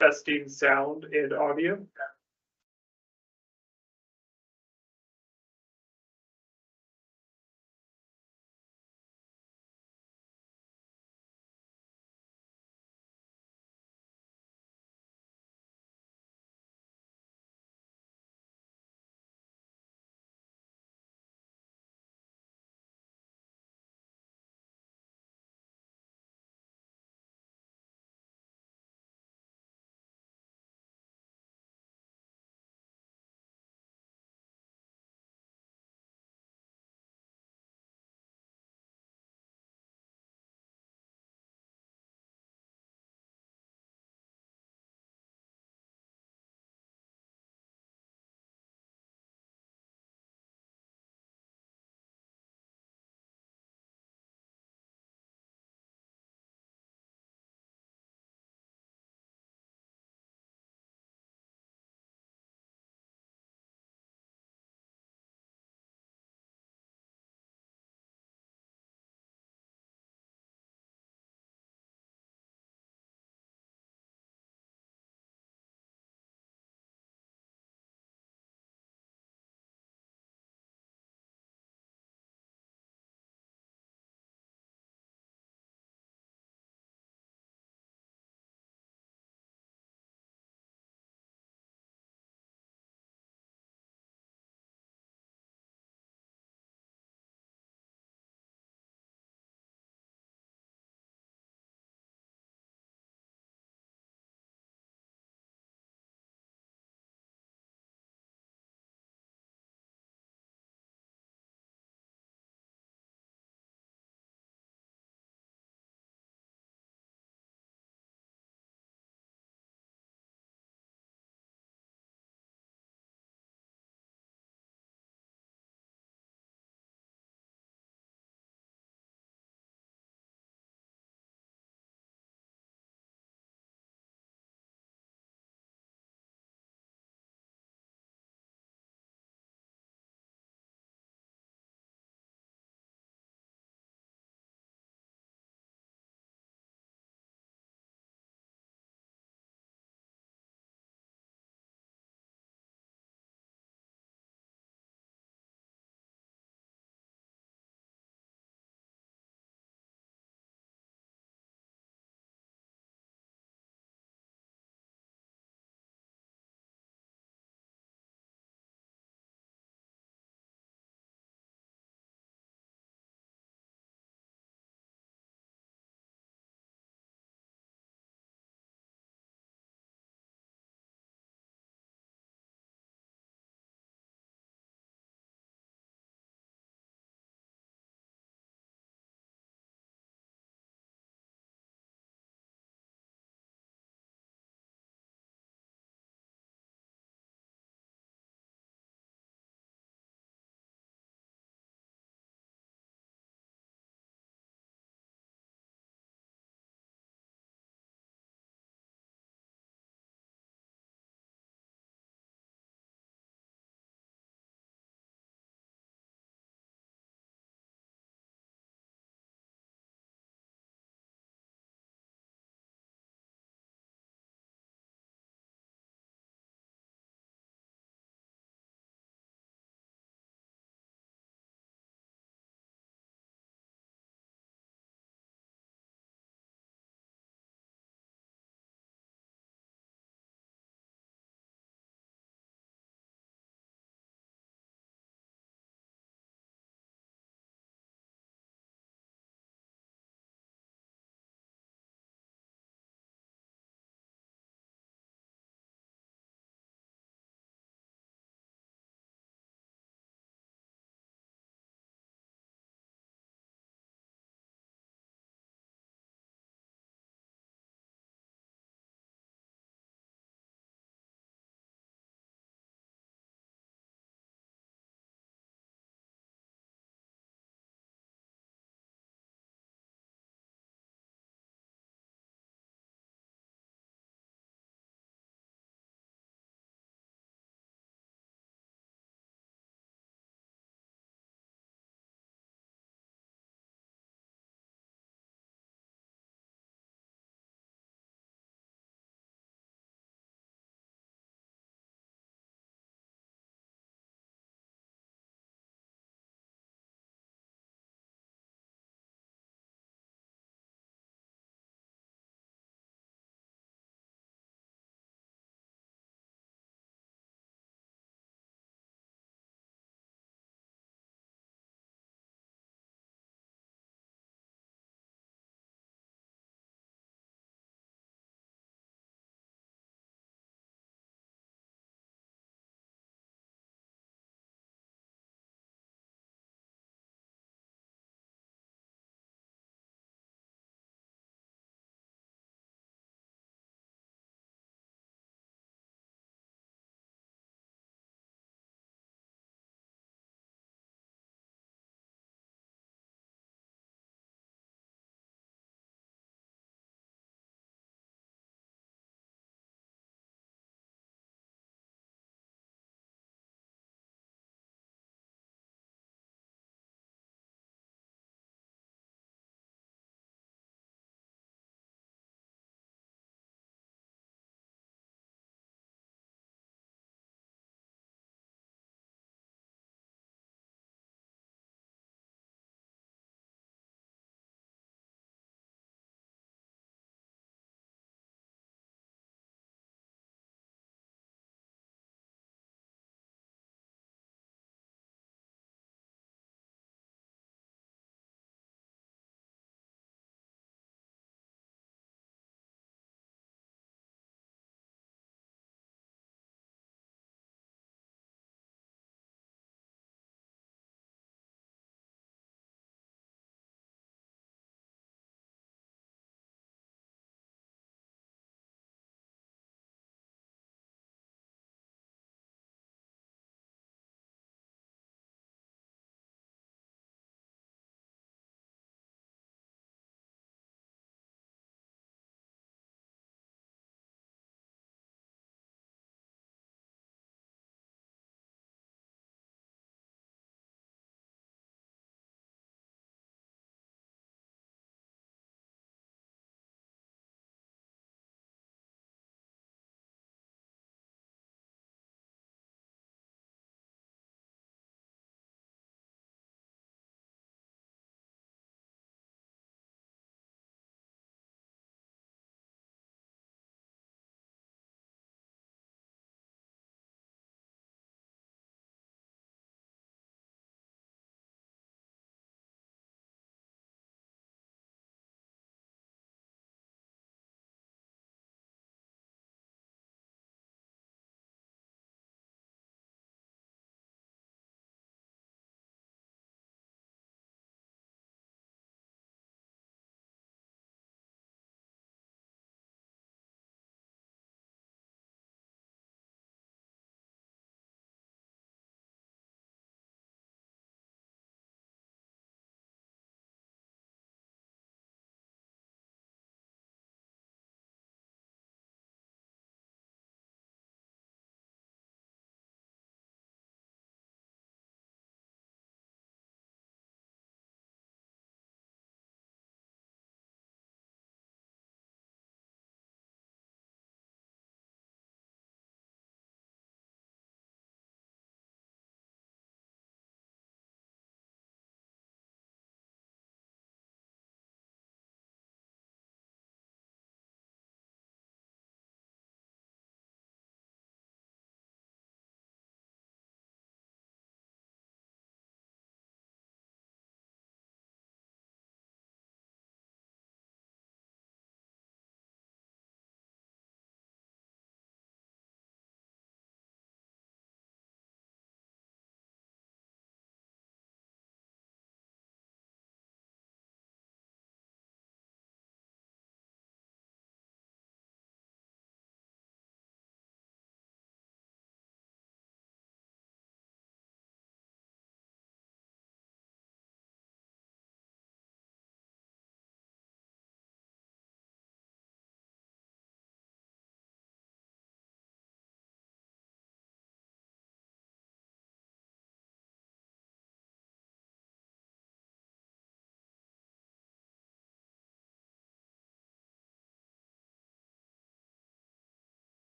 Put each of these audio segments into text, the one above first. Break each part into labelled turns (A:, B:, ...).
A: testing sound and audio.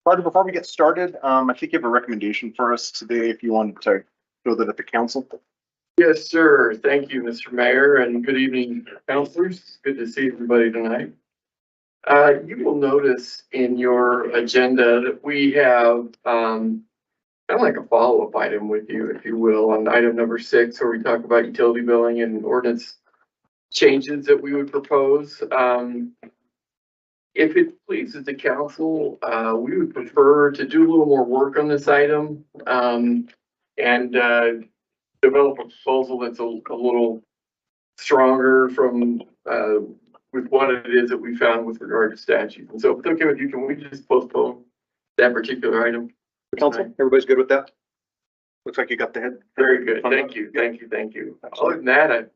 B: Roger, before we get started, I think you have a recommendation for us today if you wanted to show that at the council.
A: Yes, sir. Thank you, Mr. Mayor, and good evening, councilors. Good to see everybody tonight. You will notice in your agenda that we have, kind of like a follow-up item with you, if you will, on item number 6, where we talk about utility billing and ordinance changes that we would propose. If it pleases the council, we would prefer to do a little more work on this item, and develop a proposal that's a little stronger from, with what it is that we found with regard to statute. And so if it's okay with you, can we just postpone that particular item?
B: Council, everybody's good with that? Looks like you got the head.
A: Very good. Thank you. Thank you. Thank you. Other than that,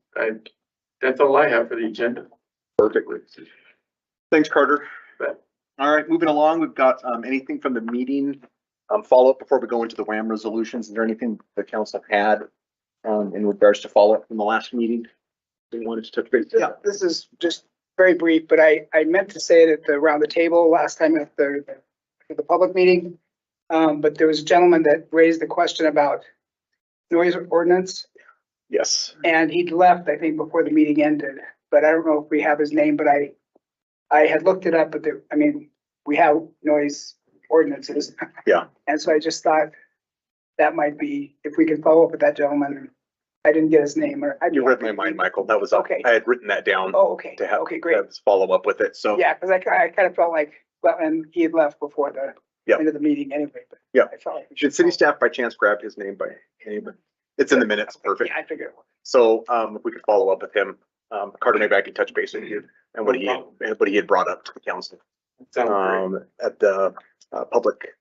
A: that's all I have for the agenda.
B: Perfectly. Thanks, Carter.
A: Bet.
B: All right, moving along, we've got anything from the meeting follow-up before we go into the WAM resolutions. Is there anything the council had in regards to follow-up from the last meeting? They wanted to touch base.
C: Yeah, this is just very brief, but I meant to say it at the around the table last time at the public meeting. But there was a gentleman that raised the question about noise ordinance,
B: Yes.
C: and he'd left, I think, before the meeting ended. But I don't know if we have his name, but I had looked it up, but we have noise ordinances.
B: Yeah.
C: And so I just thought that might be, if we could follow up with that gentleman. I didn't get his name or.
B: You read my mind, Michael. That was
C: Okay.
B: I had written that down.
C: Oh, okay.
B: To have,
C: Okay, great.
B: follow up with it. So
C: Yeah, because I kind of felt like, well, and he had left before the
B: Yeah.
C: end of the meeting anyway, but.
B: Yeah.
C: I felt like. we
B: should city
C: follow-
B: staff by chance grab his name by name? It's in the minutes. Perfect.
C: Yeah, I figured. it was.
B: So if we could follow up with him, Carter, maybe I could touch base with you and what he had brought up to the council
A: Sounds great.
B: at the public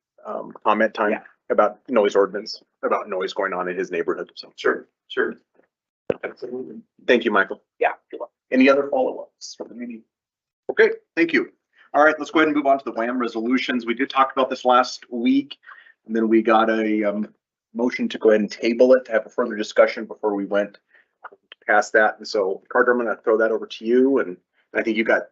B: comment time
C: Yeah.
B: about noise ordinance, about noise going on in his neighborhood. So
A: Sure, sure. Absolutely.
B: thank you, Michael.
C: Yeah.
B: Any other follow-ups for the meeting? Okay, thank you. All right, let's go ahead and move on to the WAM resolutions. We did talk about this last week, and then we got a motion to go ahead and table it to have a further discussion before we went past that. And so, Carter, I'm going to throw that over to you, and I think you got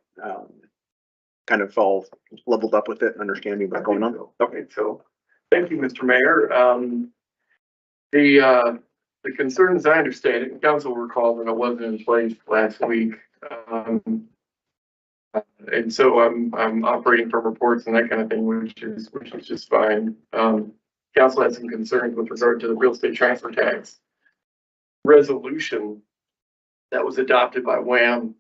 B: kind of all leveled up with it and understanding what's going on.
A: Okay, so thank you, Mr. Mayor. The concerns, I understand it, council recalled that it wasn't in place last week. And so I'm operating from reports and that kind of thing, which is just fine. Council had some concerns with regard to the real estate transfer tax resolution that was adopted by WAM.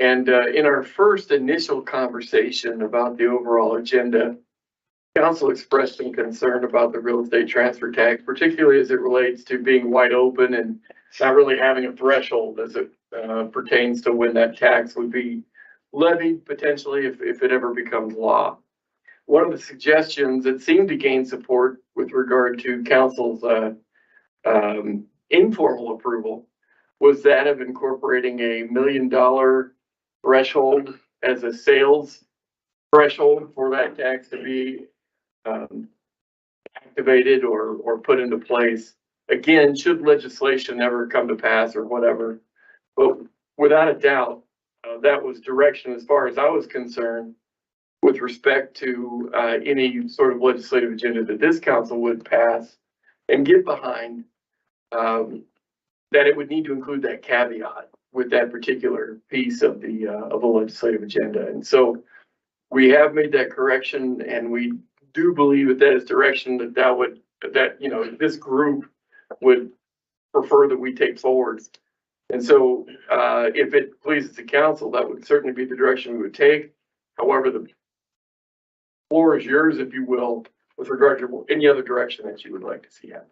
A: And in our first initial conversation about the overall agenda, council expressed some concern about the real estate transfer tax, particularly as it relates to being wide open and not really having a threshold as it pertains to when that tax would be levied potentially if it ever becomes law. One of the suggestions that seemed to gain support with regard to council's informal approval was that of incorporating $1 million threshold as a sales threshold for that tax to be activated or put into place. Again, should legislation ever come to pass or whatever, but without a doubt, that was direction as far as I was concerned with respect to any sort of legislative agenda that this council would pass and get behind, that it would need to include that caveat with that particular piece of the legislative agenda. And so we have made that correction, and we do believe that is direction that this group would prefer that we take forward. And so if it pleases the council, that would certainly be the direction we would take. However, the floor is yours, if you will, with regard to any other direction that you would like to see happen.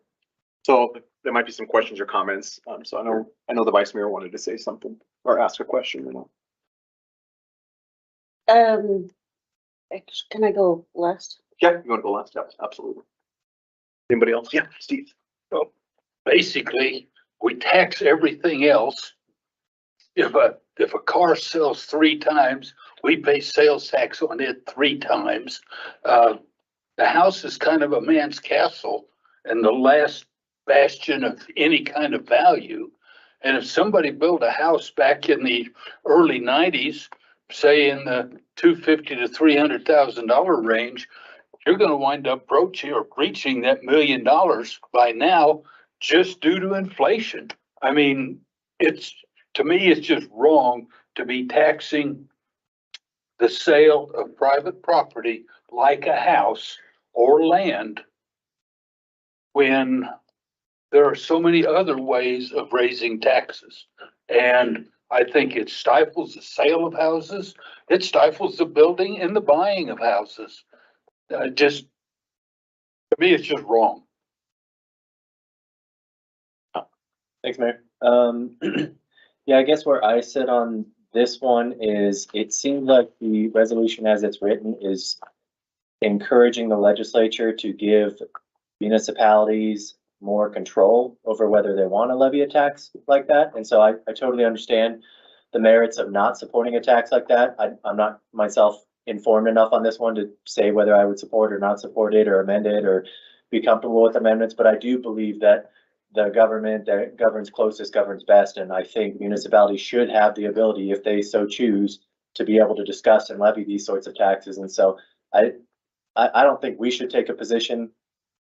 B: So there might be some questions or comments. So I know the vice mayor wanted to say something or ask a question.
D: Can I go last?
B: Yeah, you want to go last? Yes, absolutely. Anybody else? Yeah, Steve.
E: Basically, we tax everything else. If a car sells 3 times, we pay sales tax on it 3 times. The house is kind of a man's castle and the last bastion of any kind of value. And if somebody built a house back in the early 90s, say in the $250,000 to $300,000 range, you're gonna wind up broaching or reaching that $1 million by now just due to inflation. I mean, to me, it's just wrong to be taxing the sale of private property like a house or land when there are so many other ways of raising taxes. And I think it stifles the sale of houses. It stifles the building and the buying of houses. To me, it's just wrong.
D: Thanks, Mayor. Yeah, I guess where I sit on this one is it seems like the resolution as it's written is encouraging the legislature to give municipalities more control over whether they want to levy a tax like that. And so I totally understand the merits of not supporting a tax like that. I'm not myself informed enough on this one to say whether I would support or not support it or amend it or be comfortable with amendments, but I do believe that the government that governs closest governs best. And I think municipalities should have the ability, if they so choose, to be able to discuss and levy these sorts of taxes. And so I don't think we should take a position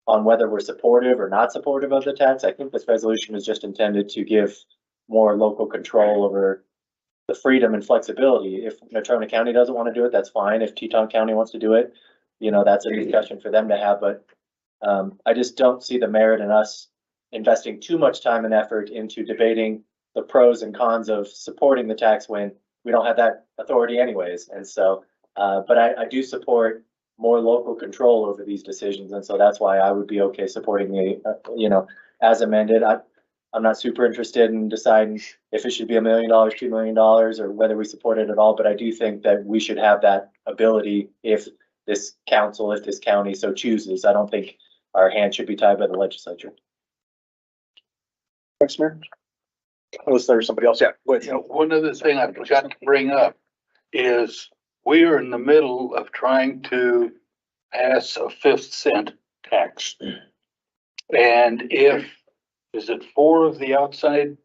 D: on whether we're supportive or not supportive of the tax. I think this resolution is just intended to give more local control over the freedom and flexibility. If Natrona County doesn't want to do it, that's fine. If Teton County wants to do it, that's a discussion for them to have. But I just don't see the merit in us investing too much time and effort into debating the pros and cons of supporting the tax when we don't have that authority anyways. And so, but I do support more local control over these decisions. And so that's why I would be okay supporting the, as amended. I'm not super interested in deciding if it should be $1 million, $2 million, or whether we support it at all. But I do think that we should have that ability if this council, if this county so chooses. I don't think our hand should be tied by the legislature.
B: Thanks, Mayor. Unless there's somebody else. Yeah, go ahead.
E: One other thing I forgot to bring up is we are in the middle of trying to pass a 5th cent tax. And if, is it 4 of the outside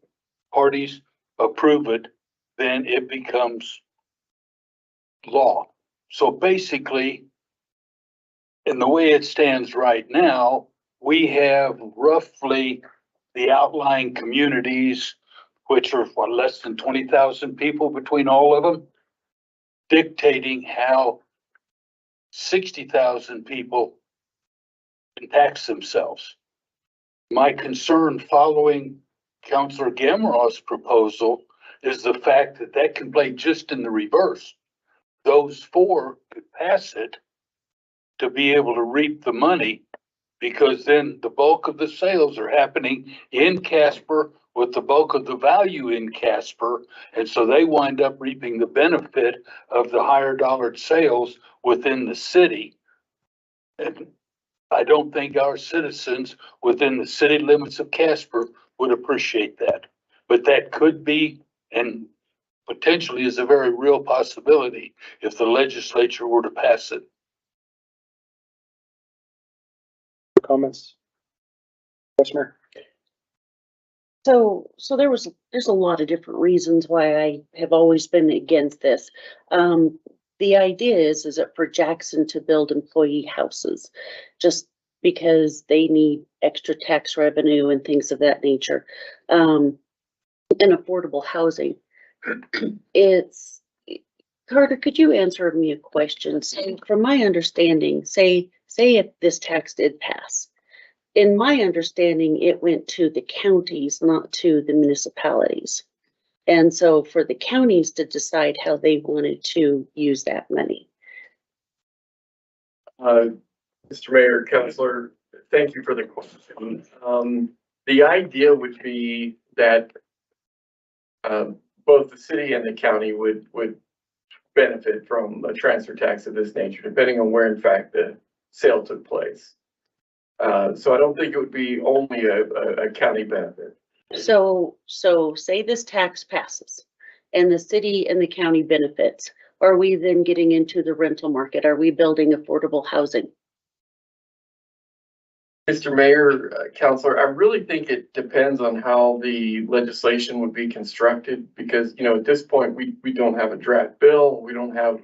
E: parties approve it, then it becomes law. So basically, in the way it stands right now, we have roughly the outlying communities, which are less than 20,000 people between all of them, dictating how 60,000 people can tax themselves. My concern following Councilor Gamrow's proposal is the fact that that can play just in the reverse. Those 4 could pass it to be able to reap the money, because then the bulk of the sales are happening in Casper with the bulk of the value in Casper. And so they wind up reaping the benefit of the higher dollared sales within the city. And I don't think our citizens within the city limits of Casper would appreciate that. But that could be, and potentially is a very real possibility if the legislature were to pass it.
B: Comments? Mayor.
F: So there's a lot of different reasons why I have always been against this. The idea is that for Jackson to build employee houses, just because they need extra tax revenue and things of that nature, and affordable housing. Carter, could you answer me a question? So from my understanding, say if this tax did pass, in my understanding, it went to the counties, not to the municipalities. And so for the counties to decide how they wanted to use that money.
A: Mr. Mayor, Councilor, thank you for the question. The idea would be that both the city and the county would benefit from a transfer tax of this nature, depending on where in fact the sale took place. So I don't think it would be only a county benefit.
F: So say this tax passes and the city and the county benefits. Are we then getting into the rental market? Are we building affordable housing?
A: Mr. Mayor, Councilor, I really think it depends on how the legislation would be constructed, because, at this point, we don't have a draft bill. We don't have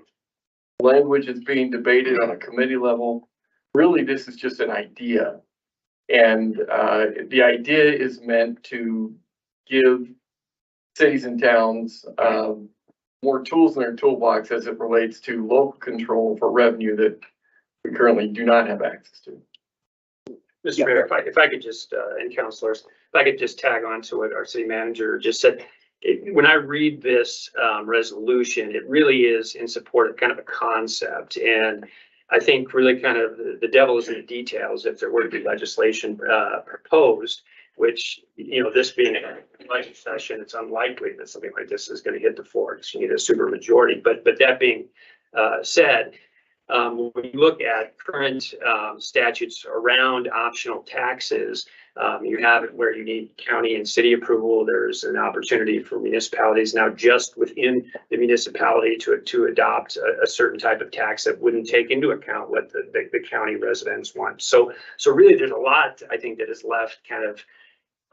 A: language that's being debated on a committee level. really this is just an idea. And the idea is meant to give cities and towns more tools in their toolbox as it relates to local control for revenue that we currently do not have access to.
G: Mr. Mayor, if I could just, and councilors, if I could just tag on to what our city manager just said. When I read this resolution, it really is in support of kind of a concept. And I think really kind of the devil is in the details if there were to be legislation proposed, which, you know, this being a budget session, it's unlikely that something like this is going to hit the floor. It's going to get a super majority. But that being said, when you look at current statutes around optional taxes, you have it where you need county and city approval. There's an opportunity for municipalities now just within the municipality to adopt a certain type of tax that wouldn't take into account what the county residents want. So really there's a lot, I think, that is left kind of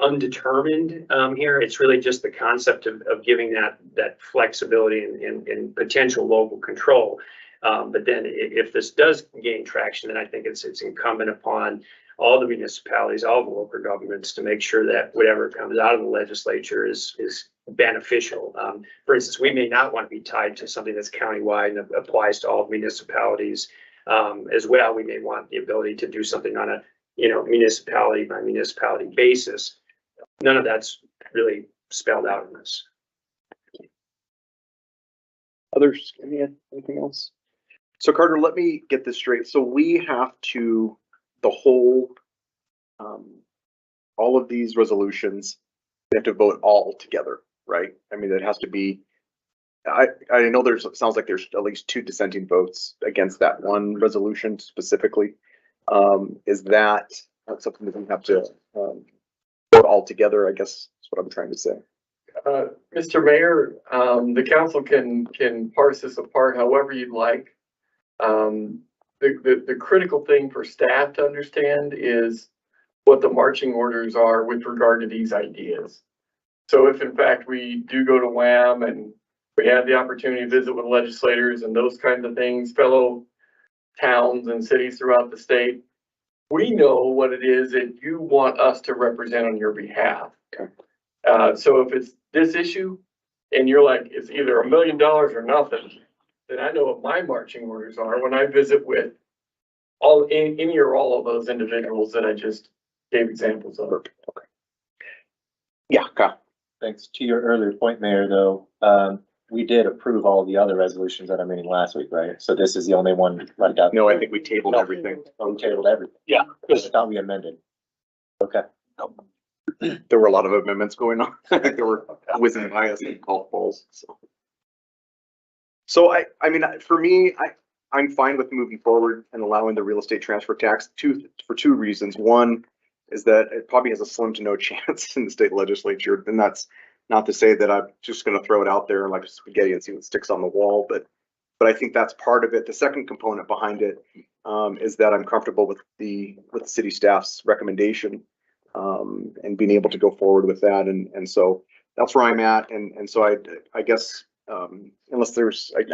G: undetermined here. It's really just the concept of giving that flexibility and potential local control. But then if this does gain traction, then I think it's incumbent upon all the municipalities, all the local governments to make sure that whatever comes out of the legislature is beneficial. For instance, we may not want to be tied to something that's countywide and applies to all municipalities as well. We may want the ability to do something on a, you know, municipality by municipality basis. None of that's really spelled out in this.
B: Others, anything else? So Carter, let me get this straight. So we have to, the whole, all of these resolutions, we have to vote all together, right? I mean, it has to be, I know it sounds like there's at least 2 dissenting votes against that one resolution specifically. Is that something that we have to vote all together? I guess is what I'm trying to say.
A: Mr. Mayor, the council can parse this apart however you'd like. The critical thing for staff to understand is what the marching orders are with regard to these ideas. So if in fact we do go to WHAM and we have the opportunity to visit with legislators and those kinds of things, fellow towns and cities throughout the state, we know what it is that you want us to represent on your behalf.
B: Okay.
A: So if it's this issue and you're like, it's either $1 million or nothing, then I know what my marching orders are when I visit with any or all of those individuals that I just gave examples of.
B: Okay. Yeah, okay.
D: Thanks. To your earlier point, Mayor, though, we did approve all the other resolutions at our meeting last week, right? So this is the only one left out.
B: No, I think we tabled everything.
D: Oh, we tabled everything.
E: Yeah,
D: I
E: because
D: thought we amended. Okay.
B: There were a lot of amendments going on. I think there were whizzing by us and golf balls. So I mean, for me, I'm fine with moving forward and allowing the real estate transfer tax for 2 reasons. One is that it probably has a slim to no chance in the state legislature. And that's not to say that I'm just going to throw it out there like spaghetti and see what sticks on the wall, but I think that's part of it. The second component behind it is that I'm comfortable with the city staff's recommendation and being able to go forward with that. And so that's where I'm at. And so I guess unless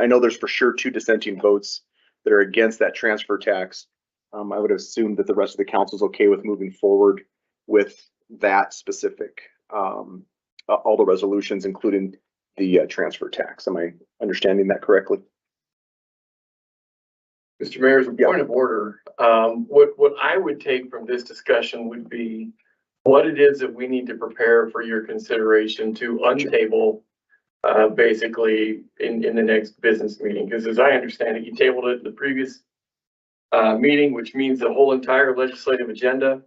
B: I know there's for sure 2 dissenting votes that are against that transfer tax. I would assume that the rest of the council is okay with moving forward with that specific, all the resolutions, including the transfer tax. Am I understanding that correctly?
A: Mr. Mayor, as a point of order, what I would take from this discussion would be what it is that we need to prepare for your consideration to untable basically in the next business meeting. Because as I understand it, you tabled it in the previous meeting, which means the whole entire legislative agenda.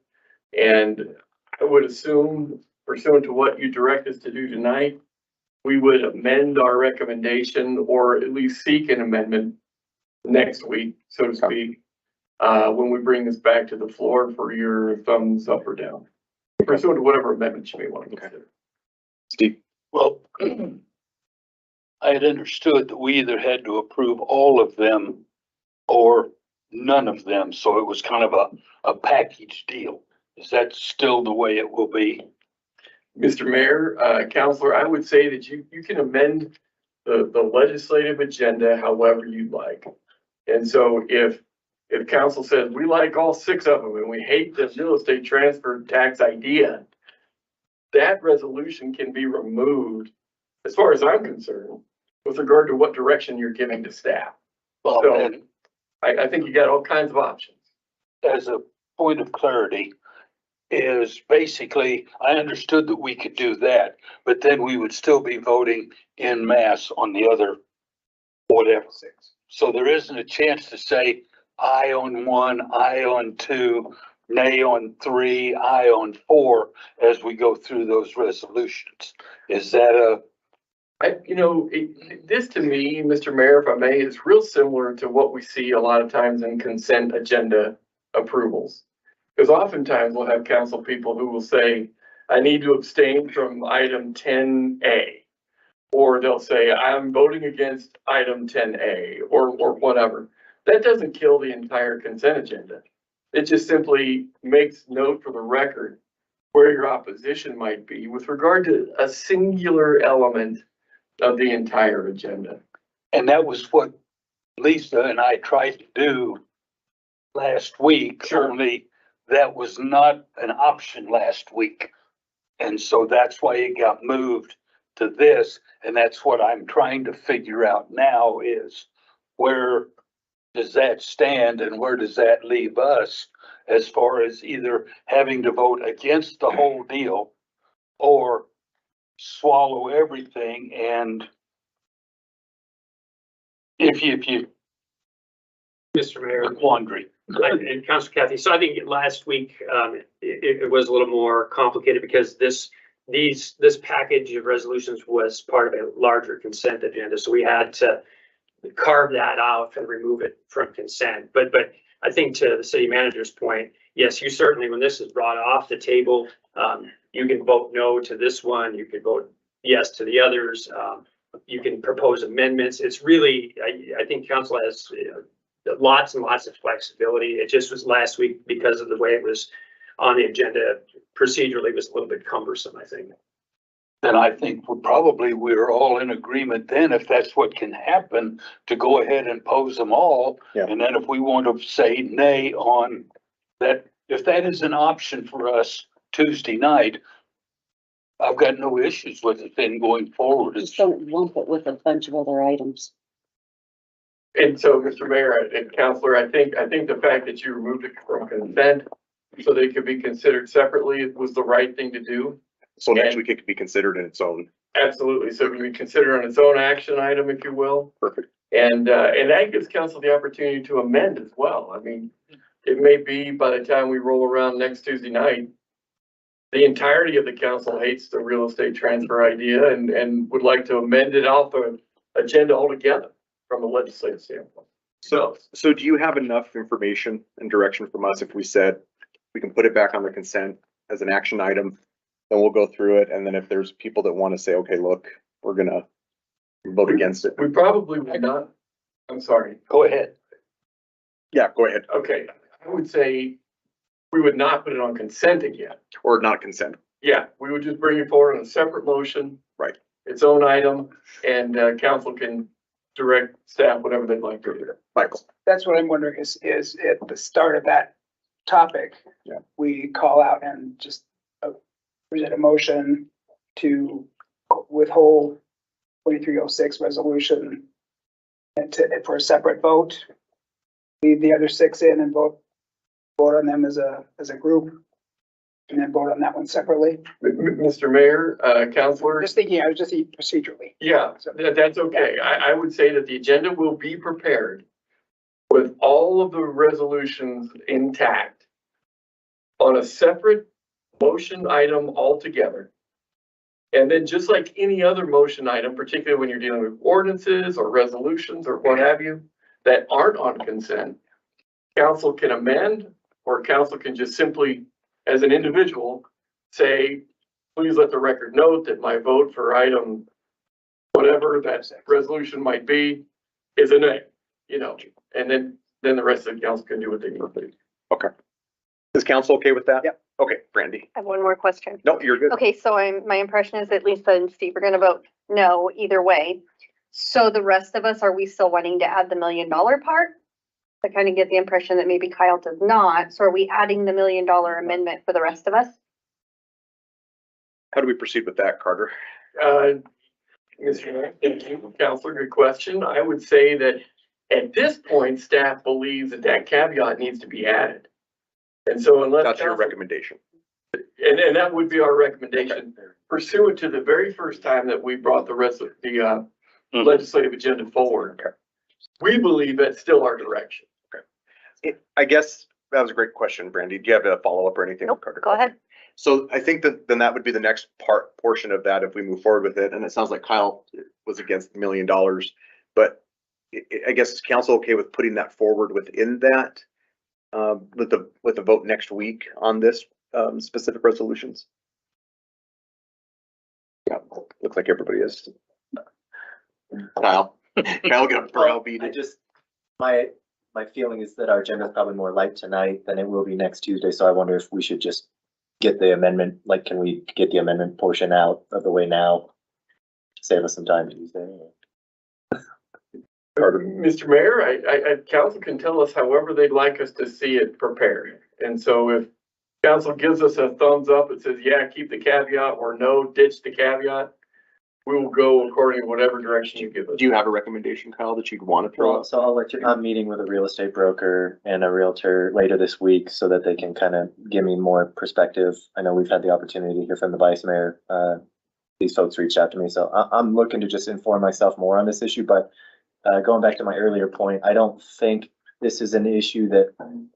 A: And I would assume, pursuant to what you direct us to do tonight, we would amend our recommendation or at least seek an amendment next week, so to speak, when we bring this back to the floor for your thumbs up or down, pursuant to whatever amendments you may want to consider.
B: Steve?
E: well, I had understood that we either had to approve all of them or none of them. So it was kind of a package deal. Is that still the way it will be?
A: Mr. Mayor, Counselor, I would say that you can amend the legislative agenda however you'd like. And so if if council says, we like all 6 of them and we hate this real estate transfer tax idea, that resolution can be removed, as far as I'm concerned, with regard to what direction you're giving to staff.
E: Well,
A: So
E: and
A: I think you got all kinds of options.
E: as a point of clarity, is basically, I understood that we could do that, but then we would still be voting en masse on the other whatever. So there isn't a chance to say aye on 1, aye on 2, nay on 3, aye on 4 as we go through those resolutions. Is that
A: This to me, Mr. Mayor, if I may, is real similar to what we see a lot of times in consent agenda approvals. Because oftentimes we'll have council people who will say, I need to abstain from item 10A. Or they'll say, I'm voting against item 10A or whatever. That doesn't kill the entire consent agenda. It just simply makes note for the record where your opposition might be with regard to a singular element of the entire agenda.
E: and that was what Lisa and I tried to do last week,
A: Sure.
E: only that was not an option last week. And so that's why it got moved to this, and that's what I'm trying to figure out now is where does that stand and where does that leave us as far as either having to vote against the whole deal or swallow everything and if you
G: Mr. Mayor.
E: the quandary.
G: And Councilor Kathy, so I think last week, it was a little more complicated because this package of resolutions was part of a larger consent agenda, so we had to carve that out and remove it from consent. But I think to the city manager's point, yes, you certainly, when this is brought off the table, you can vote no to this one, you can vote yes to the others, you can propose amendments. It's really, I think council has lots and lots of flexibility. It just was last week because of the way it was on the agenda procedurally was a little bit cumbersome, I think.
E: Then I think we're all in agreement then, if that's what can happen, to go ahead and pose them all.
B: Yeah.
E: And then if we want to say nay on that, if that is an option for us Tuesday night, I've got no issues with it then going forward.
F: Just don't lump it with a bunch of other items.
A: And so, Mr. Mayor and Councilor, I think the fact that you removed it from consent so they could be considered separately was the right thing to do.
B: So next week it could be considered in its own.
A: Absolutely. So it can be considered on its own action item, if you will.
B: Perfect.
A: And that gives council the opportunity to amend as well. I mean, it may be by the time we roll around next Tuesday night, the entirety of the council hates the real estate transfer idea and would like to amend it off the agenda altogether from a legislative standpoint.
B: So do you have enough information and direction from us if we said we can put it back on the consent as an action item? Then we'll go through it. And then if there's people that want to say, okay, look, we're gonna vote against it.
A: We probably would not, I'm sorry.
E: Go ahead.
B: Yeah, go ahead.
A: Okay, I would say we would not put it on consent again.
B: Or not consent.
A: Yeah, we would just bring it forward on a separate motion.
B: Right.
A: Its own item, and council can direct staff whatever they'd like to do.
B: Michael.
C: That's what I'm wondering is at the start of that topic,
B: Yeah.
C: we call out and just present a motion to withhold 2306 resolution and for a separate vote, leave the other 6 in and vote on them as a group, and then vote on that one separately.
A: Mr. Mayor, Councilor.
C: I was just thinking procedurally.
A: Yeah, that's okay. I would say that the agenda will be prepared with all of the resolutions intact on a separate motion item altogether. And then just like any other motion item, particularly when you're dealing with ordinances or resolutions or what have you, that aren't on consent, council can amend, or council can just simply, as an individual, say, please let the record note that my vote for item, whatever that resolution might be, is a nay, and then the rest of the council can do what they need to do.
B: Okay. Is council okay with that?
C: Yep.
B: Okay, Brandy.
H: I have one more question.
B: No, you're good.
H: Okay, so my impression is that Lisa and Steve are gonna vote no either way. So the rest of us, are we still wanting to add the $1 million part? I kind of get the impression that maybe Kyle does not. So are we adding the $1 million amendment for the rest of us?
B: How do we proceed with that, Carter?
A: Mr. Mayor, thank you, Counselor, good question. I would say that at this point, staff believes that that caveat needs to be added. And so unless.
B: That's your
A: council-
B: recommendation.
A: And that would be our recommendation pursuant to the very first time that we brought the legislative agenda forward.
B: Okay.
A: We believe that's still our direction.
B: I guess that was a great question, Brandy. Do you have a follow-up or anything?
H: Nope,
B: Carter?
H: go ahead.
B: So I think that then that would be the next portion of that if we move forward with it. And it sounds like Kyle was against the $1 million, but I guess is council okay with putting that forward within that, with the vote next week on this, specific resolutions? Yeah, looks like everybody is. Kyle, Kyle got browbeat.
D: I just, my feeling is that our agenda is probably more light tonight than it will be next Tuesday, so I wonder if we should just get the amendment, like, can we get the amendment portion out of the way now? To save us some time Tuesday.
A: Mr. Mayor, council can tell us however they'd like us to see it prepared. And so if council gives us a thumbs up, it says, yeah, keep the caveat, or no, ditch the caveat, we will go according to whatever direction you give us.
B: Do you have a recommendation, Kyle, that you'd want to throw
D: Well,
B: out?
D: so I'll let you, I'm meeting with a real estate broker and a realtor later this week so that they can kind of give me more perspective. I know we've had the opportunity to hear from the vice mayor. These folks reached out to me, so I'm looking to just inform myself more on this issue, but going back to my earlier point, I don't think this is an issue that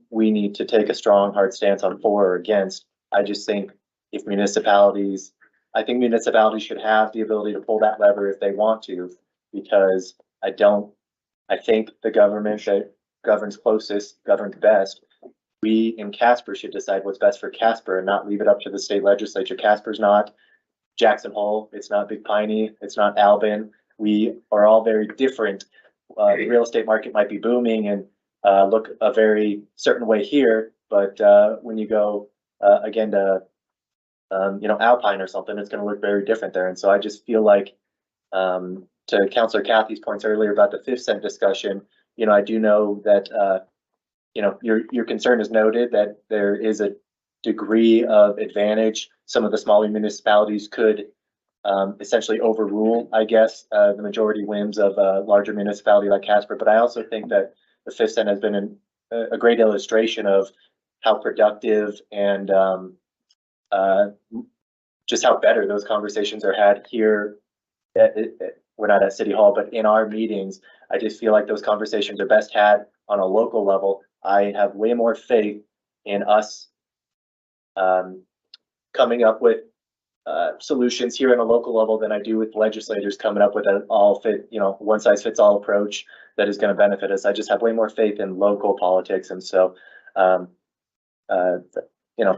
D: we need to take a strong, hard stance on for or against. I just think if municipalities, I think municipalities should have the ability to pull that lever if they want to, because I think the government that governs closest governs best. We in Casper should decide what's best for Casper and not leave it up to the state legislature. Casper's not Jackson Hole, it's not Big Piney, it's not Albin. We are all very different. The real estate market might be booming and look a very certain way here, but when you go again to Alpine or something, it's going to look very different there. And so I just feel like, to Councilor Kathy's points earlier about the 5th cent discussion, I do know that your concern is noted that there is a degree of advantage. Some of the smaller municipalities could essentially overrule, I guess, the majority whims of a larger municipality like Casper. But I also think that the 5th cent has been a great illustration of how productive and just how better those conversations are had here. We're not at City Hall, but in our meetings, I just feel like those conversations are best had on a local level. I have way more faith in us coming up with solutions here on a local level than I do with legislators coming up with an one size fits all approach that is going to benefit us. I just have way more faith in local politics. And so,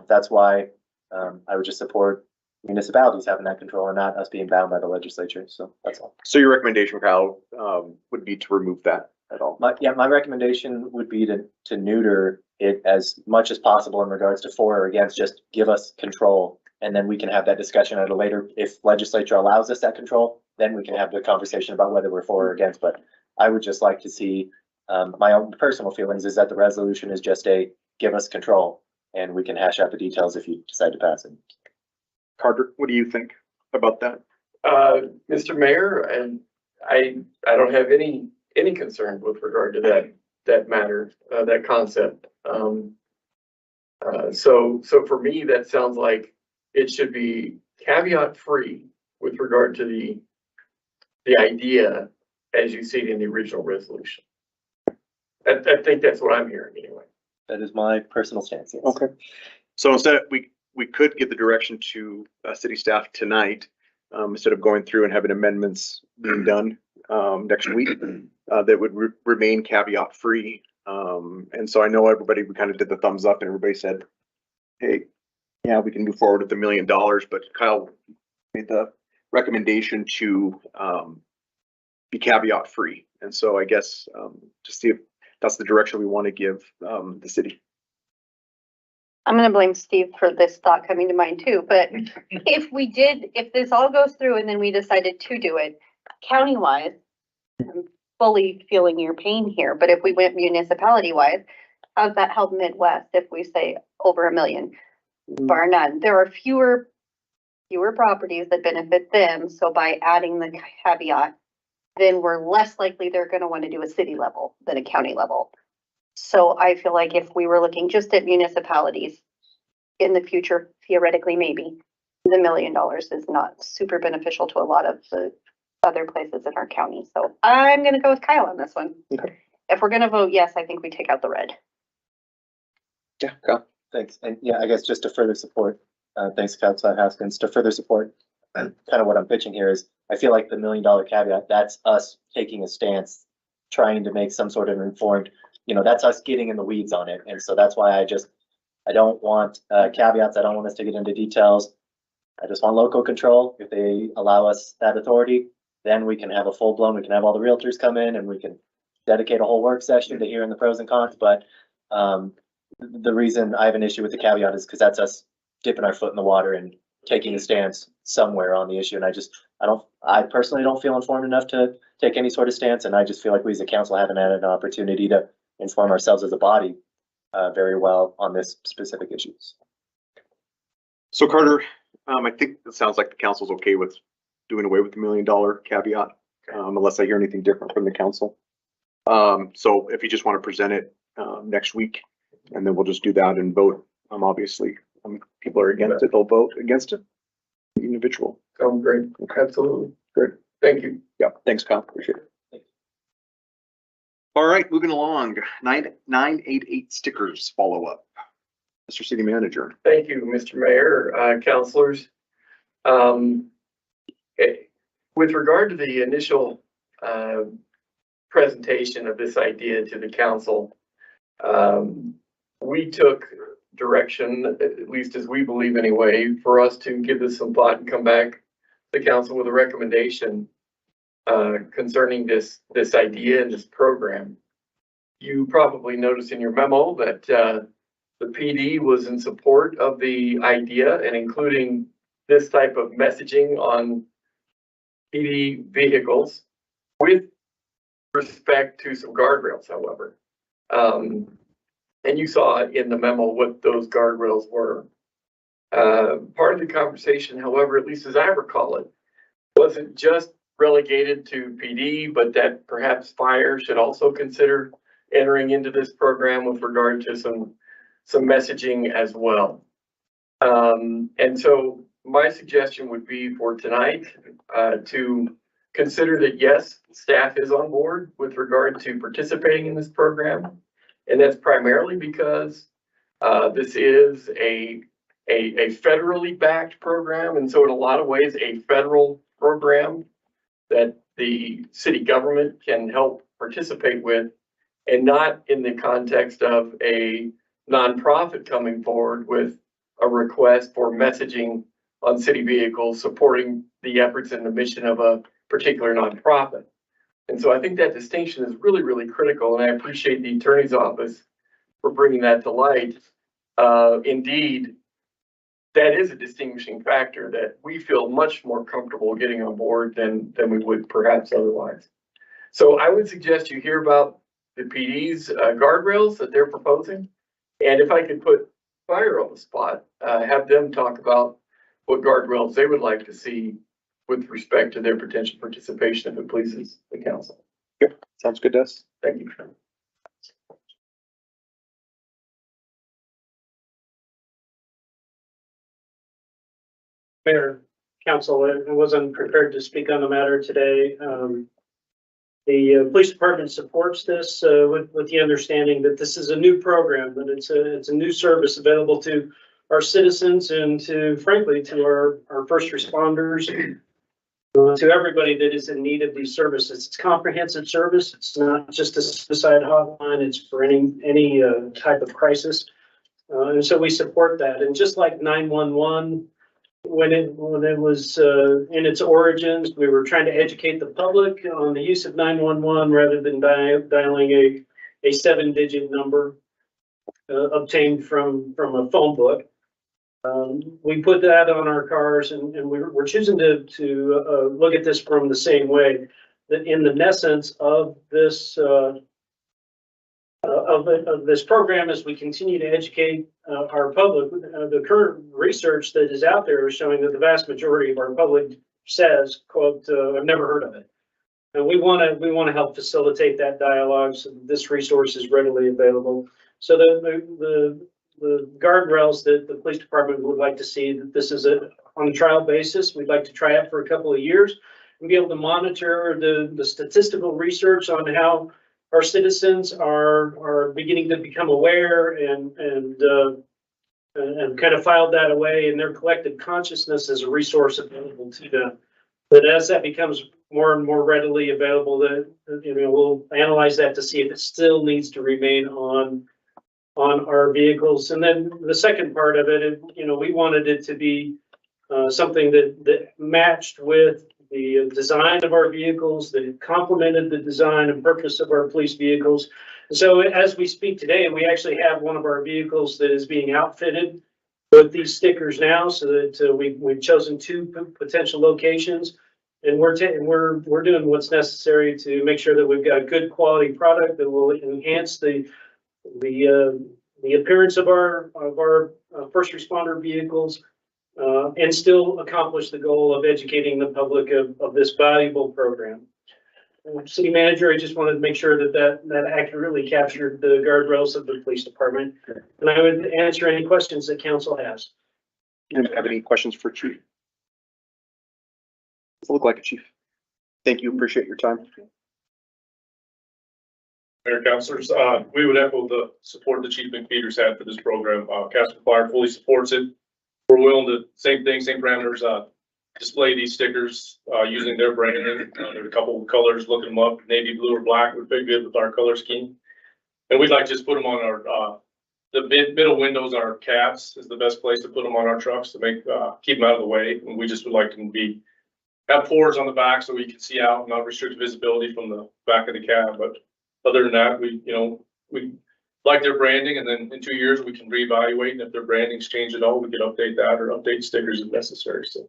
D: that's why I would just support municipalities having that control and not us being bound by the legislature. So that's all.
B: So your recommendation, Kyle, would be to remove that at all?
D: My recommendation would be to neuter it as much as possible in regards to for or against. Just give us control, and then we can have that discussion at a later, if legislature allows us that control, then we can have the conversation about whether we're for or against. But I would just like to see, my own personal feelings is that the resolution is just give us control, and we can hash out the details if you decide to pass it.
B: Carter, what do you think about that?
A: Mr. Mayor, and I don't have any concern with regard to that matter, that concept. So for me, that sounds like it should be caveat free with regard to the idea as you see it in the original resolution. I think that's what I'm hearing anyway.
D: That is my personal stance. Yes.
B: Okay. So instead, we could get the direction to city staff tonight, instead of going through and having amendments being done next week, that would remain caveat free. And so I know we kind of did the thumbs up and everybody said, hey, yeah, we can move forward with $1 million, but Kyle made the recommendation to be caveat free. And so I guess to see if that's the direction we want to give the city.
H: I'm gonna blame Steve for this thought coming to mind too, but if this all goes through and then we decided to do it countywide, fully feeling your pain here, but if we went municipality wise, how does that help Midwest if we say over 1 million? Bar none. There are fewer properties that benefit them, so by adding the caveat, then we're less likely they're gonna wanna do a city level than a county level. So I feel like if we were looking just at municipalities in the future, theoretically, maybe, the $1 million is not super beneficial to a lot of the other places in our county. So I'm gonna go with Kyle on this one.
B: Okay.
H: If we're gonna vote yes, I think we take out the red.
B: Yeah, go.
D: Thanks. And yeah, I guess just to further support, thanks Councilor Haskins, to further support kind of what I'm pitching here is, I feel like the $1 million caveat, that's us taking a stance, trying to make some sort of informed, that's us getting in the weeds on it. And so that's why I don't want caveats. I don't want us to get into details. I just want local control. If they allow us that authority, then we can have a full blown, we can have all the realtors come in and we can dedicate a whole work session to hearing the pros and cons. But the reason I have an issue with the caveat is because that's us dipping our foot in the water and taking a stance somewhere on the issue. And I personally don't feel informed enough to take any sort of stance. And I just feel like we as a council haven't had an opportunity to inform ourselves as a body very well on this specific issues.
B: So Carter, I think it sounds like the council's okay with doing away with the $1 million caveat, unless I hear anything different from the council. So if you just want to present it next week, and then we'll just do that and vote. Obviously, people are against it, they'll vote against it. Individual.
A: Sounds great. Absolutely. Great. Thank you.
B: Yeah, thanks, Kyle. Appreciate it. All right, moving along. 988 stickers follow up. Mr. City Manager.
A: Thank you, Mr. Mayor, councilors. With regard to the initial presentation of this idea to the council, we took direction, at least as we believe anyway, for us to give this some thought and come back to the council with a recommendation concerning this idea and this program. You probably noticed in your memo that the PD was in support of the idea and including this type of messaging on PD vehicles with respect to some guardrails, however. And you saw in the memo what those guardrails were. Part of the conversation, however, at least as I recall it, wasn't just relegated to PD, but that perhaps fire should also consider entering into this program with regard to some messaging as well. And so my suggestion would be for tonight to consider that yes, staff is on board with regard to participating in this program. And that's primarily because this is a federally backed program. And so in a lot of ways, a federal program that the city government can help participate with, and not in the context of a nonprofit coming forward with a request for messaging on city vehicles supporting the efforts and the mission of a particular nonprofit. And so I think that distinction is really, really critical, and I appreciate the attorney's office for bringing that to light. Indeed, that is a distinguishing factor that we feel much more comfortable getting on board than we would perhaps otherwise. So I would suggest you hear about the PD's guardrails that they're proposing. And if I could put fire on the spot, have them talk about what guardrails they would like to see with respect to their potential participation if it pleases the council.
B: Yep, sounds good to us.
A: Thank you.
I: Mayor, council, I wasn't prepared to speak on the matter today. The police department supports this with the understanding that this is a new program, that it's a new service available to our citizens and to, frankly, to our first responders, to everybody that is in need of these services. It's comprehensive service. It's not just a suicide hotline. It's for any type of crisis. And so we support that. And just like 911, when it was in its origins, we were trying to educate the public on the use of 911 rather than dialing a 7-digit number obtained from a phone book. We put that on our cars, and we're choosing to look at this from the same way. in the essence of this, of this program, as we continue to educate our public, the current research that is out there is showing that the vast majority of our public says, quote, I've never heard of it. And we want to help facilitate that dialogue so that this resource is readily available. So the guardrails that the police department would like to see, that this is on a trial basis. We'd like to try it for a couple of years and be able to monitor the statistical research on how our citizens are beginning to become aware and kind of filed that away in their collective consciousness as a resource available to them. But as that becomes more and more readily available, that, you know, we'll analyze that to see if it still needs to remain on our vehicles. And then the second part of it, you know, we wanted it to be something that matched with the design of our vehicles, that complemented the design and purpose of our police vehicles. And so as we speak today, we actually have one of our vehicles that is being outfitted with these stickers now, so that we've chosen two potential locations, and we're doing what's necessary to make sure that we've got a good quality product that will enhance the appearance of our first responder vehicles, and still accomplish the goal of educating the public of this valuable program. City manager, I just wanted to make sure that accurately captured the guardrails of the police department. And I would answer any questions that council has.
B: Anybody have any questions for Chief? Doesn't look like a chief. Thank you. Appreciate your time.
J: Mayor, councilors, we would echo the support that Chief McPeters had for this program. Casper Fire fully supports it. We're willing to, same thing, same parameters, display these stickers using their branding. There's a couple of colors, looking them up, navy blue or black would fit good with our color scheme. And we'd like to just put them on our, the middle windows, our cabs is the best place to put them on our trucks to make, keep them out of the way. And we just would like them to have pores on the back so we can see out and not restrict visibility from the back of the cab. But other than that, we like their branding, and then in 2 years we can reevaluate, and if their branding's changed at all, we can update that or update stickers if necessary. So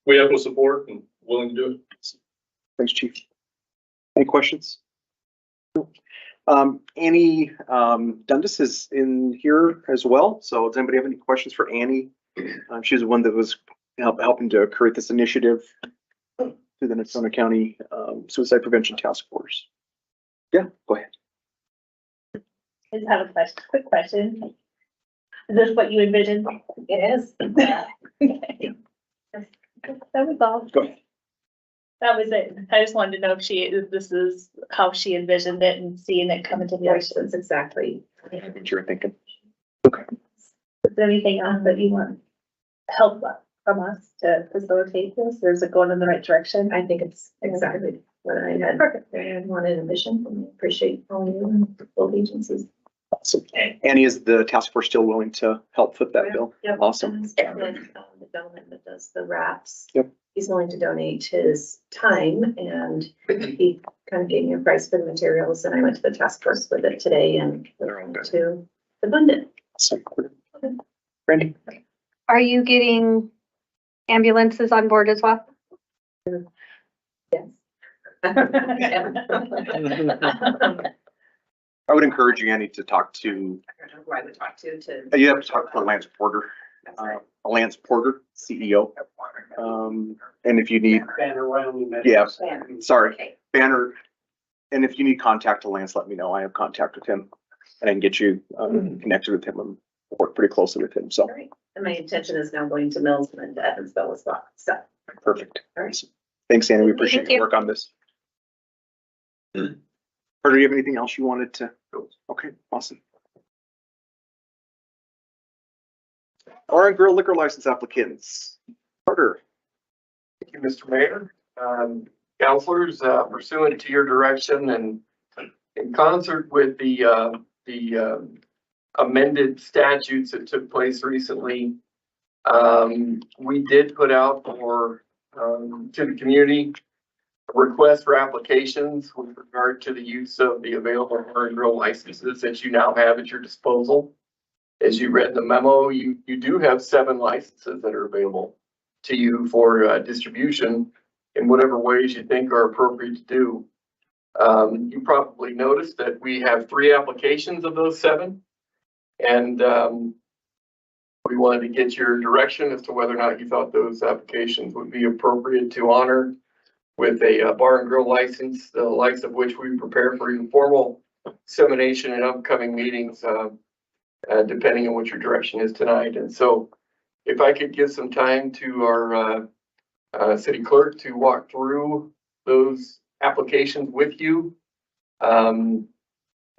J: we have no support and willing to do it.
B: Thanks, Chief. Any questions? Annie Dundas is in here as well. So does anybody have any questions for Annie? She's the one that was helping to create this initiative through the Nocona County Suicide Prevention Task Force. Yeah, go ahead.
K: I just have a quick question. Is this what you envisioned? It is. Okay. That was all.
B: Go ahead.
K: That was it. I just wanted to know if this is how she envisioned it and seeing it come into fruition. That's exactly
B: What you were thinking.
K: Is there anything else that you want help from us to facilitate this, or is it going in the right direction? I think it's exactly what I had wanted a vision, and appreciate all you and both agencies.
B: Awesome. Annie, is the task force still willing to help flip that bill?
K: Yep.
B: Awesome.
K: The gentleman that does the wraps.
B: Yep.
K: He's willing to donate his time, and he kind of gave me a price for the materials, and I went to the task force with it today and to fund it.
B: Awesome. Randy?
H: Are you getting ambulances on board as well?
K: Yes.
B: I would encourage you, Annie, to talk to.
K: I don't know who I would talk to.
B: You have to talk to Lance Porter, Lance Porter, CEO. And if you need,
I: Banner, Wyoming.
B: yeah, sorry,
K: Okay.
B: Banner. And if you need contact to Lance, let me know. I have contact with him, and I can get you connected with him and work pretty closely with him. So.
K: All right. And my intention is now going to Mills and to Evansville as well. So.
B: Perfect.
K: All right.
B: Thanks, Annie. We appreciate
H: Thank
B: your
H: you.
B: work on this. Carter, do you have anything else you wanted to? Okay, awesome. Bar and Grill liquor license applicants. Carter.
A: Thank you, Mr. Mayor. Councilors, pursuant to your direction and in concert with the amended statutes that took place recently, we did put out to the community a request for applications with regard to the use of the available bar and grill licenses that you now have at your disposal. As you read in the memo, you do have 7 licenses that are available to you for distribution. in whatever ways you think are appropriate to do. You probably noticed that we have 3 applications of those 7. And we wanted to get your direction as to whether or not you thought those applications would be appropriate to honor with a bar and grill license, the likes of which we prepare for informal dissemination in upcoming meetings, depending on what your direction is tonight. And so if I could give some time to our city clerk to walk through those applications with you,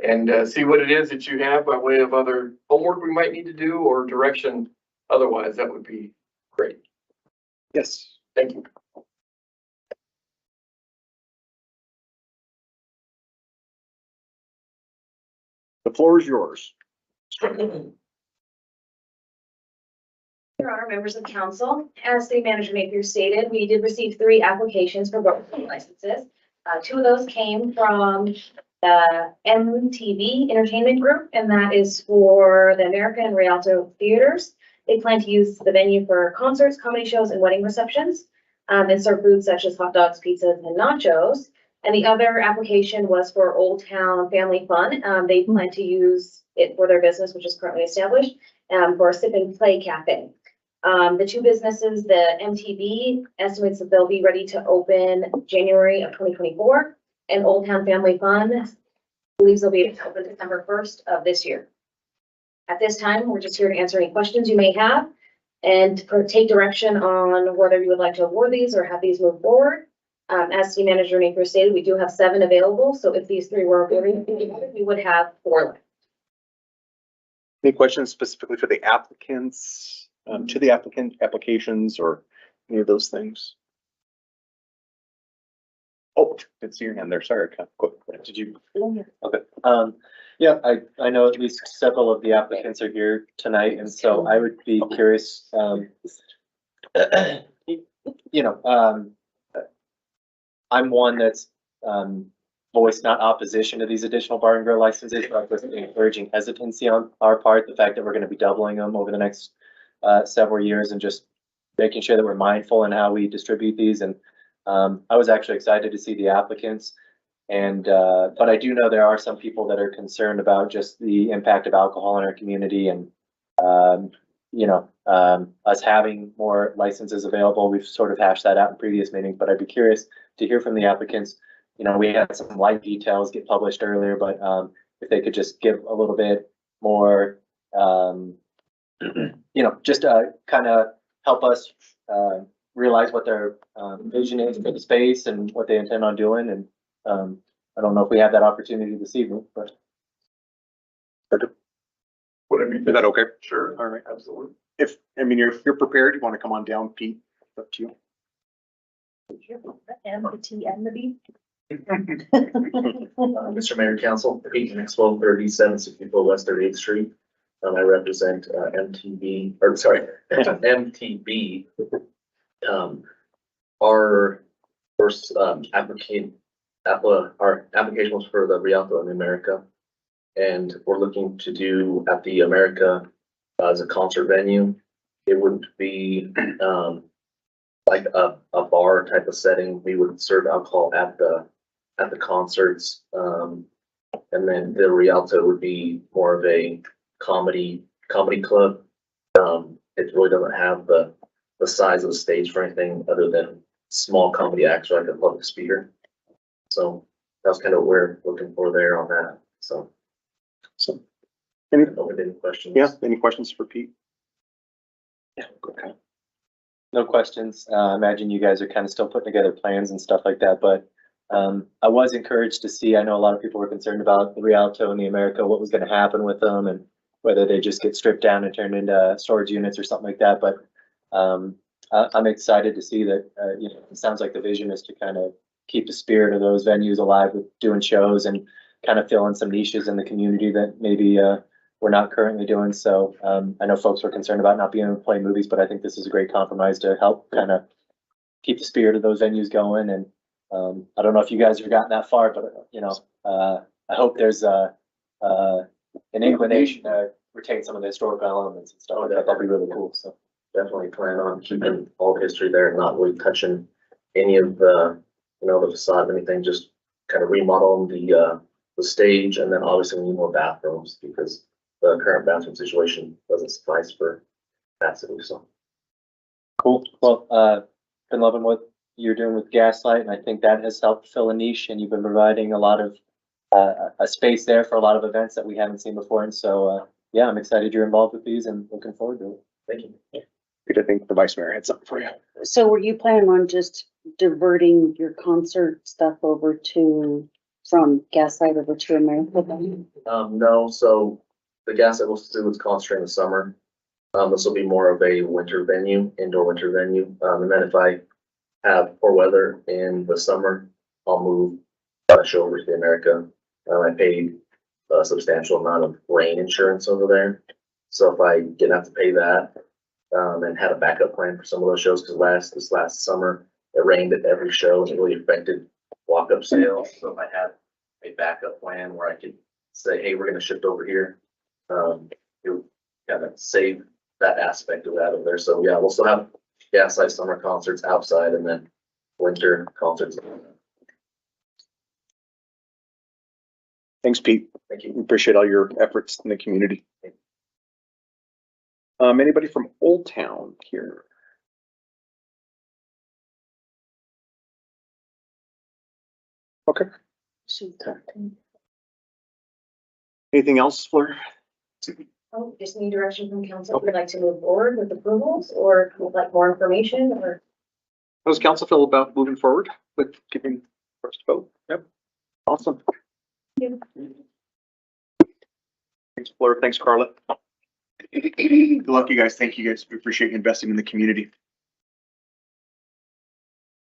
A: and see what it is that you have by way of other homework we might need to do or direction. Otherwise, that would be great.
B: Yes.
A: Thank you.
B: The floor is yours.
K: Your Honor, members of council, as City Manager Napier stated, we did receive 3 applications for barbecue licenses. 2 of those came from the MTV Entertainment Group, and that is for the American and Rialto Theaters. They plan to use the venue for concerts, comedy shows, and wedding receptions, and serve foods such as hot dogs, pizzas, and nachos. And the other application was for Old Town Family Fun. They plan to use it for their business, which is currently established, for a sip and play cafe. The 2 businesses, the MTV estimates that they'll be ready to open January of 2024, and Old Town Family Fun believes they'll be able to open December 1st of this year. At this time, we're just here to answer any questions you may have and take direction on whether you would like to award these or have these move forward. As City Manager Napier stated, we do have 7 available, so if these 3 were awarded, we would have 4 left.
B: Any questions specifically for the applicants, to the applications or any of those things? Oh, didn't see your hand there. Sorry. Go ahead.
D: Did you? Okay. Yeah, I know at least several of the applicants are here tonight, and so I would be curious, you know, I'm one that's, voiced not opposition to these additional bar and grill licenses, but with encouraging hesitancy on our part, the fact that we're going to be doubling them over the next, several years, and just making sure that we're mindful in how we distribute these. And I was actually excited to see the applicants, and but I do know there are some people that are concerned about just the impact of alcohol in our community, and you know, us having more licenses available. We've sort of hashed that out in previous meetings, but I'd be curious to hear from the applicants. You know, we had some light details get published earlier, but if they could just give a little bit more, you know, just kind of help us realize what their vision is for the space and what they intend on doing. And I don't know if we have that opportunity this evening, but.
A: Whatever you
B: Is
A: think.
B: that okay?
A: Sure.
B: All right.
A: Absolutely.
B: If you're prepared, you want to come on down, Pete, it's up to you.
K: And the T and the B.
L: Mr. Mayor, Council, Pete Maxwell, 3764 West 38th Street. I represent MTB. Our first our application was for the Rialto in America, and we're looking to do at the America as a concert venue. It wouldn't be like a bar type of setting. We would serve alcohol at the concerts, and then the Rialto would be more of a comedy club. It really doesn't have the size of the stage for anything other than small comedy acts like a public speaker. So that's kind of what we're looking for there on that. So any questions?
B: Yeah, any questions for Pete?
D: Yeah. Okay. No questions. I imagine you guys are kind of still putting together plans and stuff like that, but I was encouraged to see, I know a lot of people were concerned about the Rialto and the America, what was going to happen with them and whether they just get stripped down and turned into storage units or something like that. But I'm excited to see that, you know, it sounds like the vision is to kind of keep the spirit of those venues alive with doing shows and kind of fill in some niches in the community that maybe we're not currently doing. So I know folks were concerned about not being able to play movies, but I think this is a great compromise to help kind of keep the spirit of those venues going. And I don't know if you guys have gotten that far, but you know, I hope there's an inclination to retain some of the historical elements and stuff. That'd be really cool. So
L: Definitely plan on keeping all history there and not really touching any of the, the facade, anything, just kind of remodel the stage, and then obviously we need more bathrooms because the current bathroom situation doesn't suffice for capacity, so.
D: Cool. Well, been loving what you're doing with Gaslight, and I think that has helped fill a niche, and you've been providing a lot of a space there for a lot of events that we haven't seen before. And so, yeah, I'm excited you're involved with these and looking forward to it.
L: Thank you.
B: I think the vice mayor had something for you.
F: So were you planning on just diverting your concert stuff over from Gaslight over to America then?
L: No, so the gas that was to do was concentrate in the summer. This will be more of a winter venue, indoor winter venue. And then if I have poor weather in the summer, I'll move the show over to the America. I paid a substantial amount of rain insurance over there. So if I didn't have to pay that, and had a backup plan for some of those shows, because this last summer, it rained at every show and it really affected walk-up sales. So if I had a backup plan where I could say, hey, we're gonna shift over here, it would kind of save that aspect of that over there. So yeah, we'll still have Gaslight summer concerts outside and then winter concerts.
B: Thanks, Pete.
L: Thank you.
B: We appreciate all your efforts in the community. Anybody from Old Town here? Okay. Anything else, Fleur?
K: Oh, just need direction from council. Would like to move forward with approvals or would like more information or?
B: How does council feel about moving forward with giving first vote? Yep. Awesome.
K: Thank
B: Thanks, Fleur. Thanks, Carla. Good luck, you guys. Thank you guys. We appreciate you investing in the community.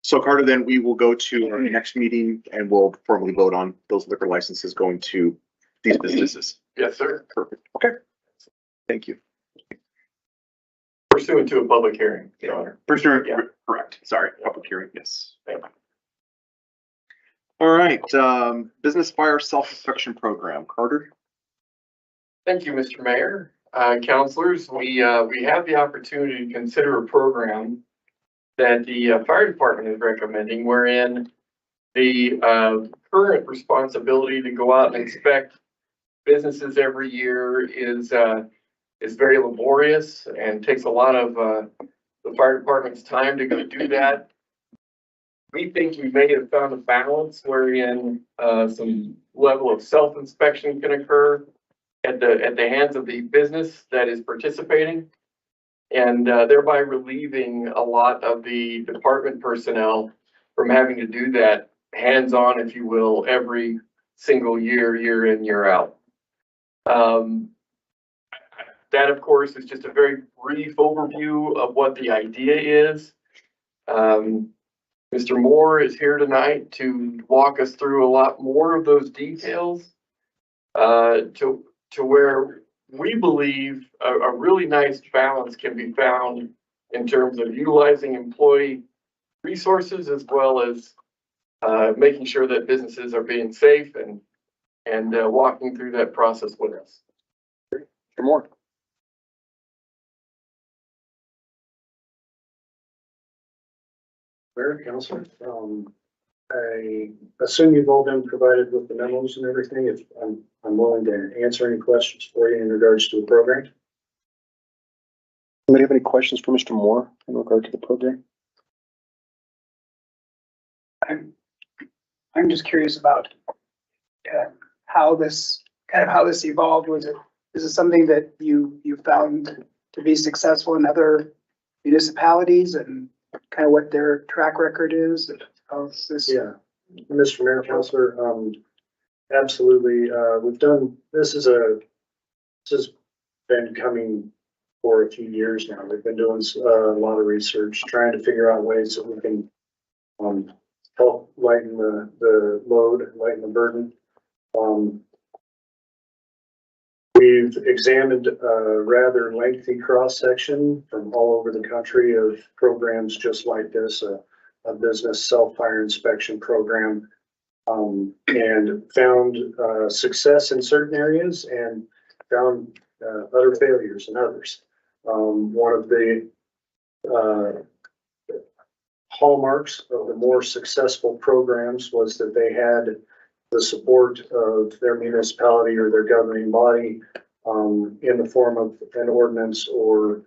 B: So Carter, then we will go to our next meeting and we'll formally vote on those liquor licenses going to these businesses.
A: Yes, sir.
B: Perfect. Okay. Thank you.
A: Pursuant to a public hearing, Your Honor.
B: Prisoner,
A: Yeah.
B: correct. Sorry, public hearing. Yes.
A: Thank you.
B: All right. Business fire self-inspection program. Carter.
A: Thank you, Mr. Mayor. Councilors, we have the opportunity to consider a program that the fire department is recommending, wherein the current responsibility to go out and inspect businesses every year is very laborious and takes a lot of the fire department's time to go do that. We think we may have found a balance wherein some level of self-inspection can occur at the hands of the business that is participating, and thereby relieving a lot of the department personnel from having to do that hands-on, if you will, every single year, year in, year out. That, of course, is just a very brief overview of what the idea is. Mr. Moore is here tonight to walk us through a lot more of those details, to where we believe a really nice balance can be found in terms of utilizing employee resources as well as making sure that businesses are being safe and walking through that process with us.
B: For more.
I: Mayor, Council, I assume you've all been provided with the memos and everything. If I'm willing to answer any questions for you in regards to the program.
B: Anybody have any questions for Mr. Moore in regard to the program?
C: I'm just curious about how this evolved. Is it something that you found to be successful in other municipalities and kind of what their track record is of this?
I: Yeah, Mr. Mayor, Councilor, absolutely. We've done, this has been coming for a few years now. We've been doing a lot of research, trying to figure out ways that we can help lighten the load, lighten the burden. We've examined a rather lengthy cross-section from all over the country of programs just like this, a business self-fire inspection program, and found success in certain areas and found utter failures in others. One of the hallmarks of the more successful programs was that they had the support of their municipality or their governing body in the form of an ordinance or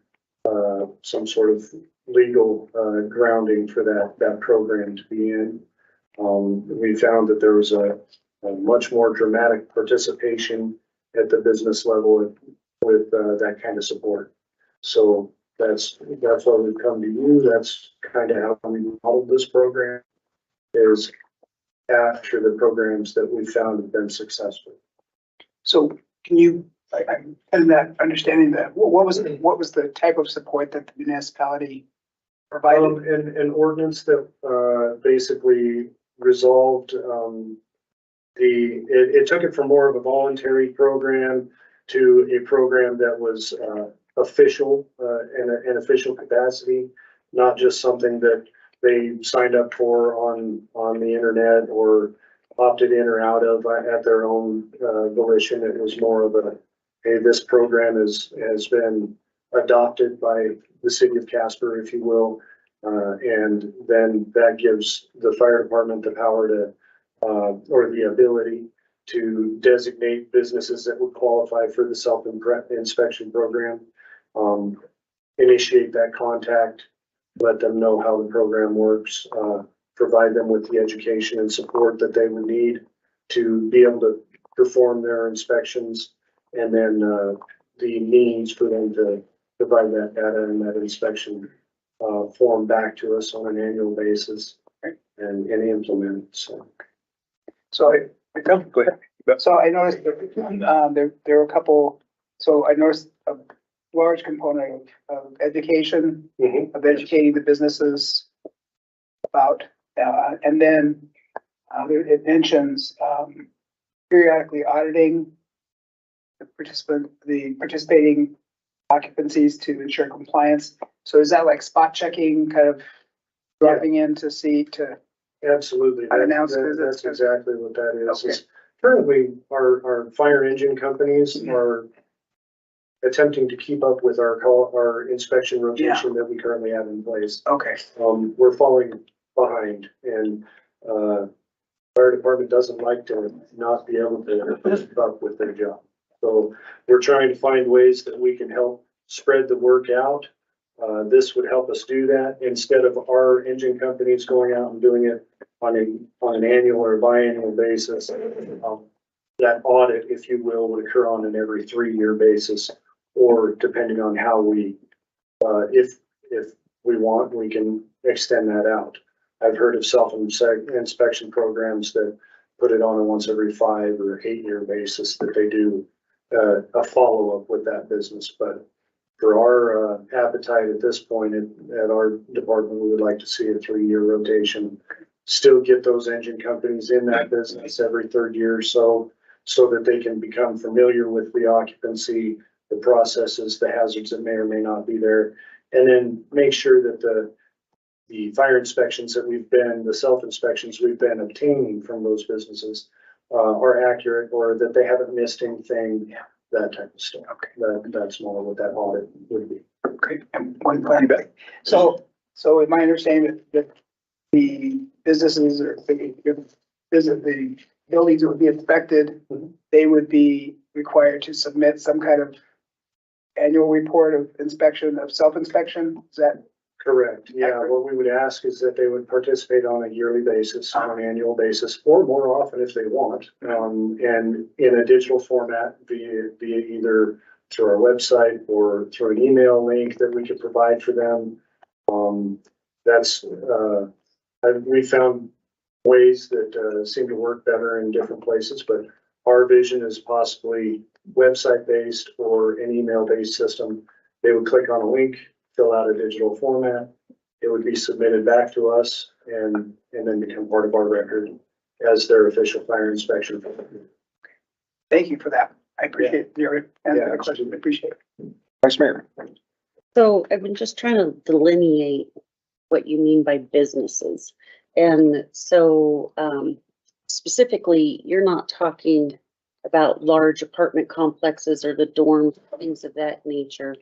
I: some sort of legal grounding for that program to be in. We found that there was a much more dramatic participation at the business level with that kind of support. So that's why we've come to you. That's kind of how we modeled this program, is after the programs that we found have been successful.
C: So can you, I'm in that understanding that, what was the type of support that the municipality provided?
I: An ordinance that basically resolved it took it from more of a voluntary program to a program that was official in an official capacity, not just something that they signed up for on the internet or opted in or out of at their own volition. It was more of a, hey, this program has been adopted by the city of Casper, if you will, and then that gives the fire department the power to or the ability to designate businesses that would qualify for the self-inspection program, initiate that contact, let them know how the program works, provide them with the education and support that they would need to be able to perform their inspections, and then the means for them to provide that data and that inspection form back to us on an annual basis and implement it.
C: So
B: Go ahead.
C: So I noticed that there were a couple, so I noticed a large component of education, of educating the businesses about, and then it mentions periodically auditing the participating occupancies to ensure compliance. So is that like spot checking, kind of dropping in to see to?
I: Absolutely.
C: Unannounced
I: That's
C: visits?
I: exactly what that is.
C: Okay.
I: Currently, our fire engine companies are attempting to keep up with our inspection rotation that we currently have in place.
C: Okay.
I: We're falling behind, and fire department doesn't like to not be able to keep up with their job. So we're trying to find ways that we can help spread the work out. This would help us do that instead of our engine companies going out and doing it on an annual or biannual basis. That audit, if you will, would occur on an every 3-year basis, or depending on how we, if we want, we can extend that out. I've heard of self-inspection programs that put it on a once every 5 or 8-year basis that they do a follow-up with that business. But for our appetite at this point at our department, we would like to see a 3-year rotation. Still get those engine companies in that business every 3rd year or so that they can become familiar with the occupancy, the processes, the hazards that may or may not be there. And then make sure that the fire inspections the self-inspections we've been obtaining from those businesses are accurate, or that they haven't missed anything, that type of stuff. Okay. That's more what that audit would be.
C: Great. And one plan back. So in my understanding that the businesses or the buildings that would be inspected, they would be required to submit some kind of annual report of inspection, of self-inspection. Is that
I: correct? Yeah. What we would ask is that they would participate on a yearly basis, on an annual basis, or more often if they want, and in a digital format via either through our website or through an email link that we could provide for them. We found ways that seem to work better in different places, but our vision is possibly website-based or an email-based system. They would click on a link, fill out a digital format. It would be submitted back to us and then become part of our record as their official fire inspection.
C: Thank you for that. I appreciate your answer to the question. I appreciate it.
B: Vice Mayor.
F: So I've been just trying to delineate what you mean by businesses. And so specifically, you're not talking about large apartment complexes or the dorms, things of that nature.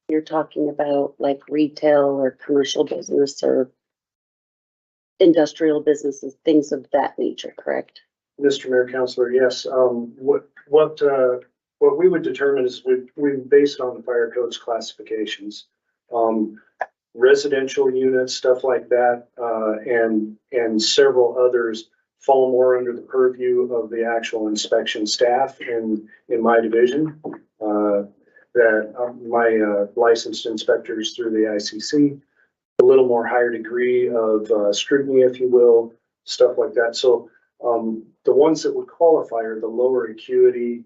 F: You're talking about like retail or commercial business or industrial businesses, things of that nature, correct?
I: Mr. Mayor, Counselor, yes, what we would determine is we base it on the fire code's classifications. Residential units, stuff like that, and several others fall more under the purview of the actual inspection staff in my division. My licensed inspectors through the ICC, a little more higher degree of scrutiny, if you will, stuff like that. So the ones that would qualify are the lower acuity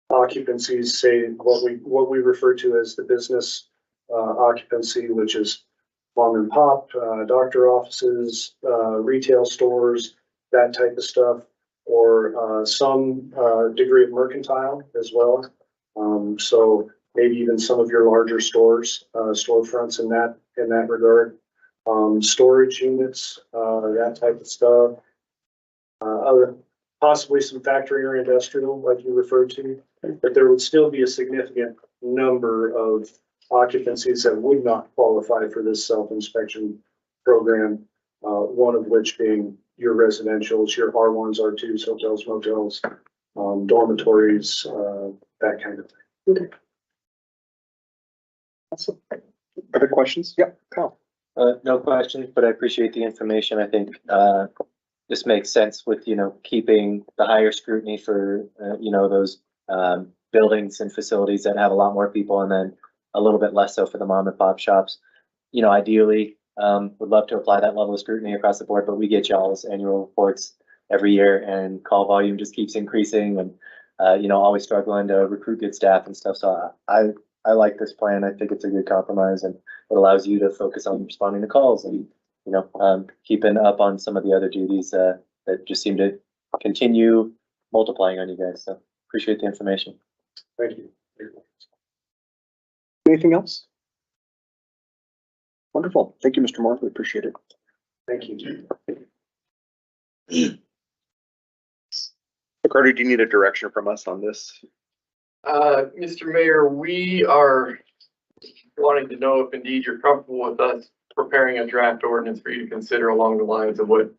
I: occupancies, say what we refer to as the business occupancy, which is mom and pop, doctor offices, retail stores, that type of stuff, or some degree of mercantile as well. So maybe even some of your larger stores, storefronts in that regard, storage units, that type of stuff. Possibly some factory or industrial, like you referred to, but there would still be a significant number of occupancies that would not qualify for this self-inspection program. One of which being your residentials, your R1s, R2s, hotels, motels, dormitories, that kind of thing.
B: Okay. Other questions? Yep, Kyle.
D: No questions, but I appreciate the information. I think, this makes sense with, keeping the higher scrutiny for, those, buildings and facilities that have a lot more people, and then a little bit less so for the mom and pop shops. Ideally, would love to apply that level of scrutiny across the board, but we get y'all's annual reports every year, and call volume just keeps increasing, and, always struggling to recruit good staff and stuff. So I like this plan. I think it's a good compromise, and it allows you to focus on responding to calls and, keeping up on some of the other duties, that just seem to continue multiplying on you guys. So appreciate the information.
I: Thank you.
B: Anything else? Wonderful. Thank you, Mr. Moore. We appreciate it.
I: Thank you.
B: Carter, do you need a direction from us on this?
A: Mr. Mayor, we are wanting to know if indeed you're comfortable with us preparing a draft ordinance for you to consider along the lines of what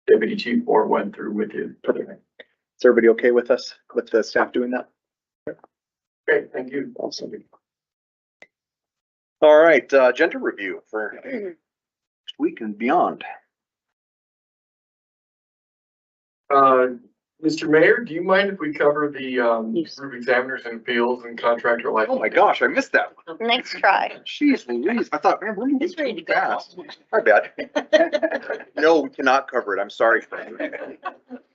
A: Deputy Chief Moore went through with you.
B: Is everybody okay with us, with the staff doing that?
A: Great, thank you.
B: Awesome. All right, agenda review for next week and beyond.
A: Mr. Mayor, do you mind if we cover the
F: Yes.
A: roof examiners and appeals and contractor license?
B: Oh my gosh, I missed that one.
H: Next try.
B: Jeez Louise, I thought, man, we're moving
F: It's ready
B: too
F: to go.
B: fast. My bad. No, we cannot cover it. I'm sorry.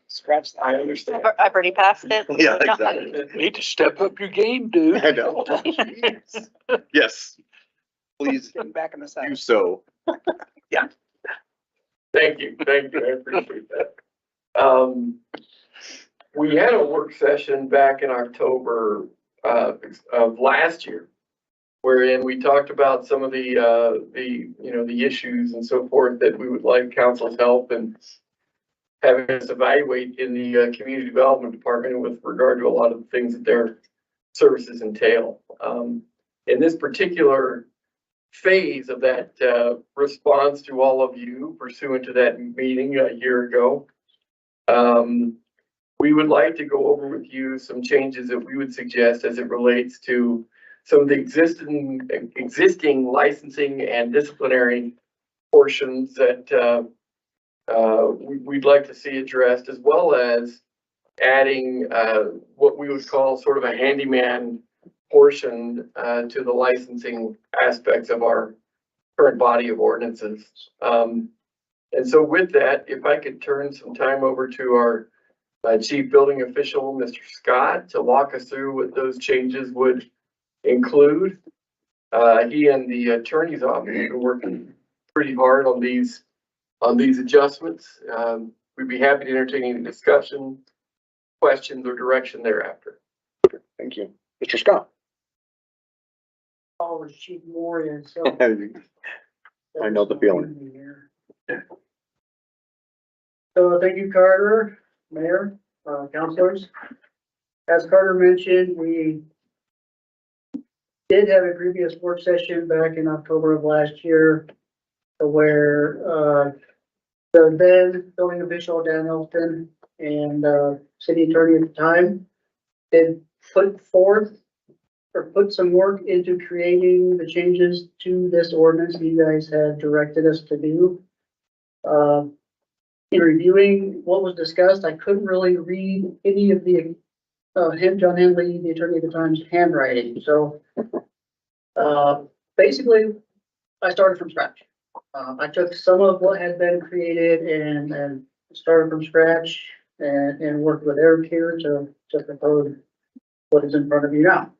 C: Scratch that.
A: I understand.
H: I've already passed it.
B: Yeah, exactly.
E: Need to step up your game, dude.
B: I know. Jeez. Yes. Please
C: Getting back in the
B: do
C: saddle.
B: so.
A: Thank you, I appreciate that. We had a work session back in October of last year, wherein we talked about some of the issues and so forth that we would like council's help in having us evaluate in the community development department with regard to a lot of the things that their services entail. In this particular phase of that response to all of you pursuant to that meeting a year ago, we would like to go over with you some changes that we would suggest as it relates to some of the existing licensing and disciplinary portions that we'd like to see addressed, as well as adding what we would call sort of a handyman portion to the licensing aspects of our current body of ordinances. And so with that, if I could turn some time over to our Chief Building Official, Mr. Scott, to walk us through what those changes would include. He and the attorney's office have been working pretty hard on these adjustments. We'd be happy to entertain any discussion, questions, or direction thereafter.
B: Thank you. Mr. Scott.
C: Oh, Chief Moore is. So
B: I know the feeling.
I: So thank you, Carter, Mayor, councilors. As Carter mentioned, we did have a previous work session back in October of last year where
C: The then building official, Dan Elton, and, city attorney at the time did put forth or put some work into creating the changes to this ordinance you guys had directed us to do. In reviewing what was discussed, I couldn't really read any of the, John Henley, the attorney at the time's handwriting, so, basically, I started from scratch. I took some of what had been created and started from scratch and worked with Eric here to propose what is in front of you now.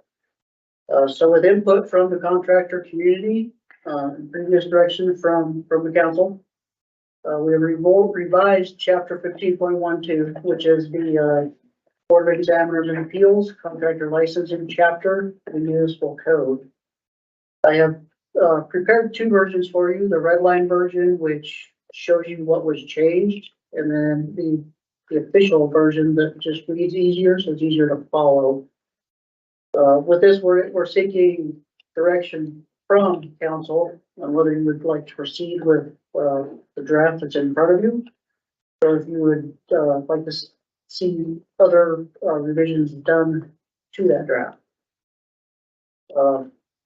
C: So with input from the contractor community, previous direction from the council, we revised chapter 15.12, which is the Board of Examiners and Appeals Contractor Licensing Chapter, the municipal code. I have prepared two versions for you, the red line version, which shows you what was changed, and then the official version that just reads easier, so it's easier to follow. With this, we're seeking direction from council on whether you would like to proceed with the draft that's in front of you, or if you would like to see other revisions done to that draft.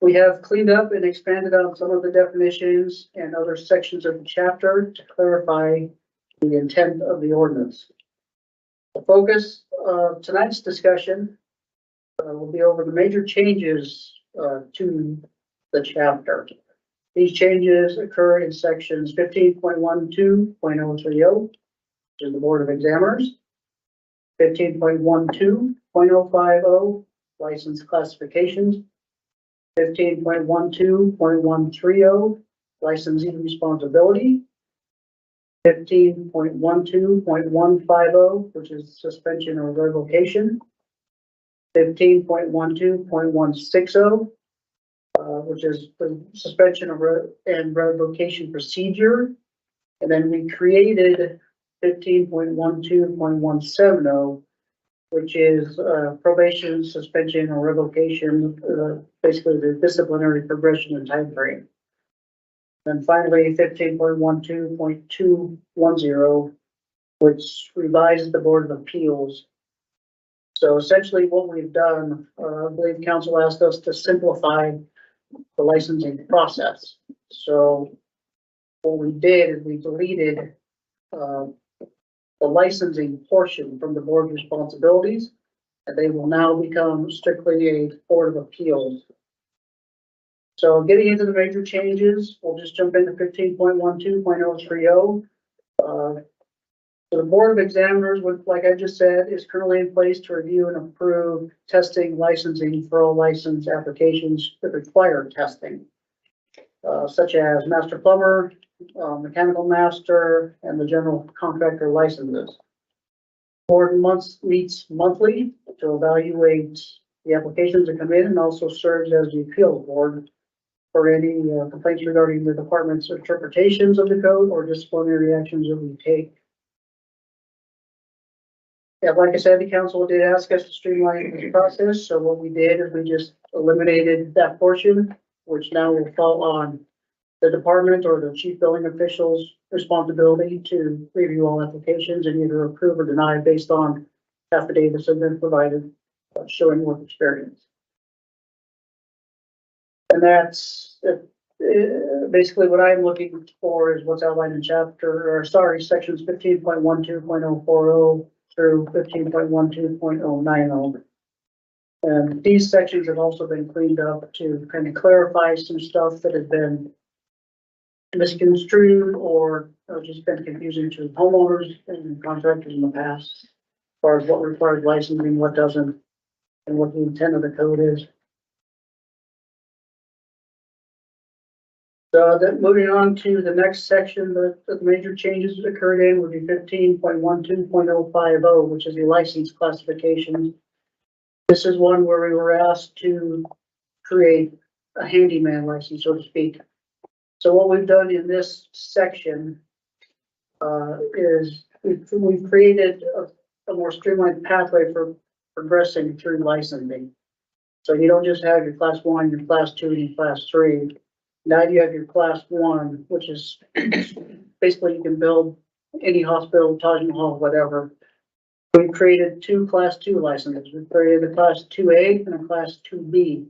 C: We have cleaned up and expanded on some of the definitions and other sections of the chapter to clarify the intent of the ordinance. The focus of tonight's discussion will be over the major changes to the chapter. These changes occur in sections 15.12.030, which is the Board of Examiners, 15.12.050, license classifications, 15.12.130, licensing responsibility, 15.12.150, which is suspension or revocation, 15.12.160, which is the suspension of and revocation procedure. And then we created 15.12.170, which is probation, suspension, or revocation, basically the disciplinary progression and time frame. Then finally, 15.12.210, which revises the Board of Appeals. So essentially what we've done, I believe council asked us to simplify the licensing process. So what we did is we deleted the licensing portion from the board's responsibilities, and they will now become strictly a Board of Appeals. So getting into the major changes, we'll just jump into 15.12.030. So the Board of Examiners, which, like I just said, is currently in place to review and approve testing licensing for all license applications that require testing, such as master plumber, mechanical master, and the general contractor licenses. Board meets monthly to evaluate the applications that come in and also serves as the appeals board for any complaints regarding the department's interpretations of the code or disciplinary actions that we take. Yeah, like I said, the council did ask us to streamline the process, so what we did is we just eliminated that portion, which now will fall on the department or the chief building official's responsibility to review all applications and either approve or deny based on affidavits that have been provided showing work experience. And that's basically what I'm looking for is what's outlined in sections 15.12.040 through 15.12.090. And these sections have also been cleaned up to kind of clarify some stuff that has been misconstrued or just been confusing to homeowners and contractors in the past, as far as what requires licensing, what doesn't, and what the intent of the code is. So then moving on to the next section, the major changes that occurred in would be 15.12.050, which is the license classifications. This is one where we were asked to create a handyman license, so to speak. So what we've done in this section is we've created a more streamlined pathway for progressing through licensing. So you don't just have your class 1, your class 2, and your class 3. Now you have your class 1, which is basically you can build
I: any hospital, Taj Mahal, whatever. We created two class 2 licenses. We created a class 2A and a class 2B.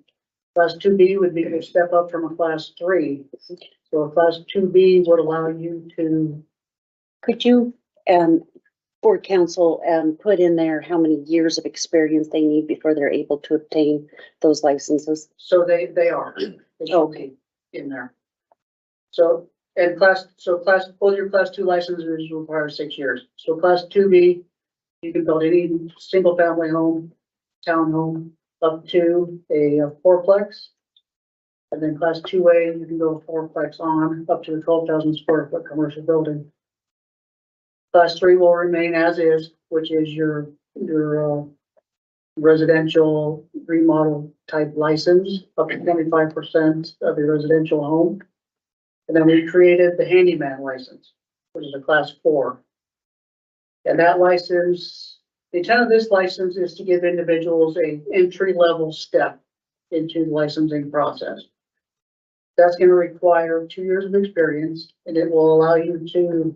I: Class 2B would be a step up from a class 3. So a class 2B would allow you to,
F: Could you, board council, put in there how many years of experience they need before they're able to obtain those licenses?
I: so they are. They should be in there. So, and both your class 2 licenses require 6 years. So class 2B, you can build any single family home, townhome, up to a fourplex. And then class 2A, you can go fourplex on up to a 12,000 square foot commercial building. Class 3 will remain as is, which is your residential remodel type license, up to 25% of your residential home. And then we created the handyman license, which is a class 4. And that license, the intent of this license is to give individuals a entry-level step into the licensing process. That's going to require 2 years of experience, and it will allow you to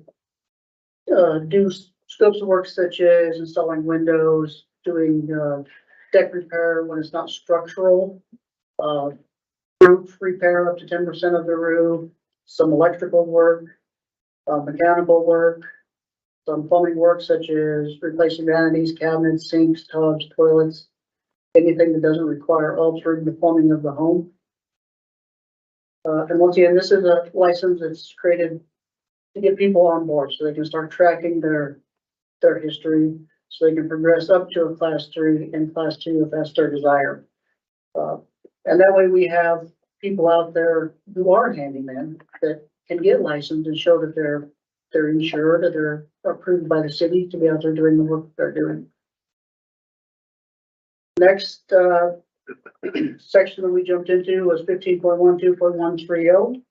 I: do scopes of work such as installing windows, doing deck repair when it's not structural, roof repair up to 10% of the roof, some electrical work, mechanical work, some plumbing work such as replacing vanities, cabinets, sinks, tubs, toilets, anything that doesn't require altering the plumbing of the home. And once again, this is a license that's created to get people on board so they can start tracking their history, so they can progress up to a class 3 and class 2 if that's their desire. And that way we have people out there who are handymen that can get licensed and show that they're insured, that they're approved by the city to be out there doing the work they're doing. Next section that we jumped into was 15.12.130.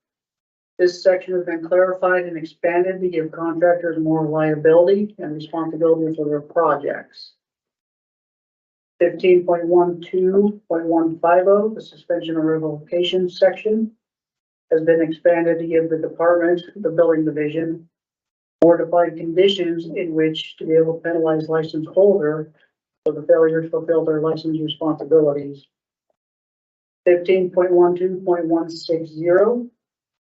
I: This section has been clarified and expanded to give contractors more liability and responsibility for their projects. 15.12.150, the suspension or revocation section, has been expanded to give the department, the building division, more defined conditions in which to be able to penalize license holder for the failure to fulfill their license responsibilities. 15.12.160,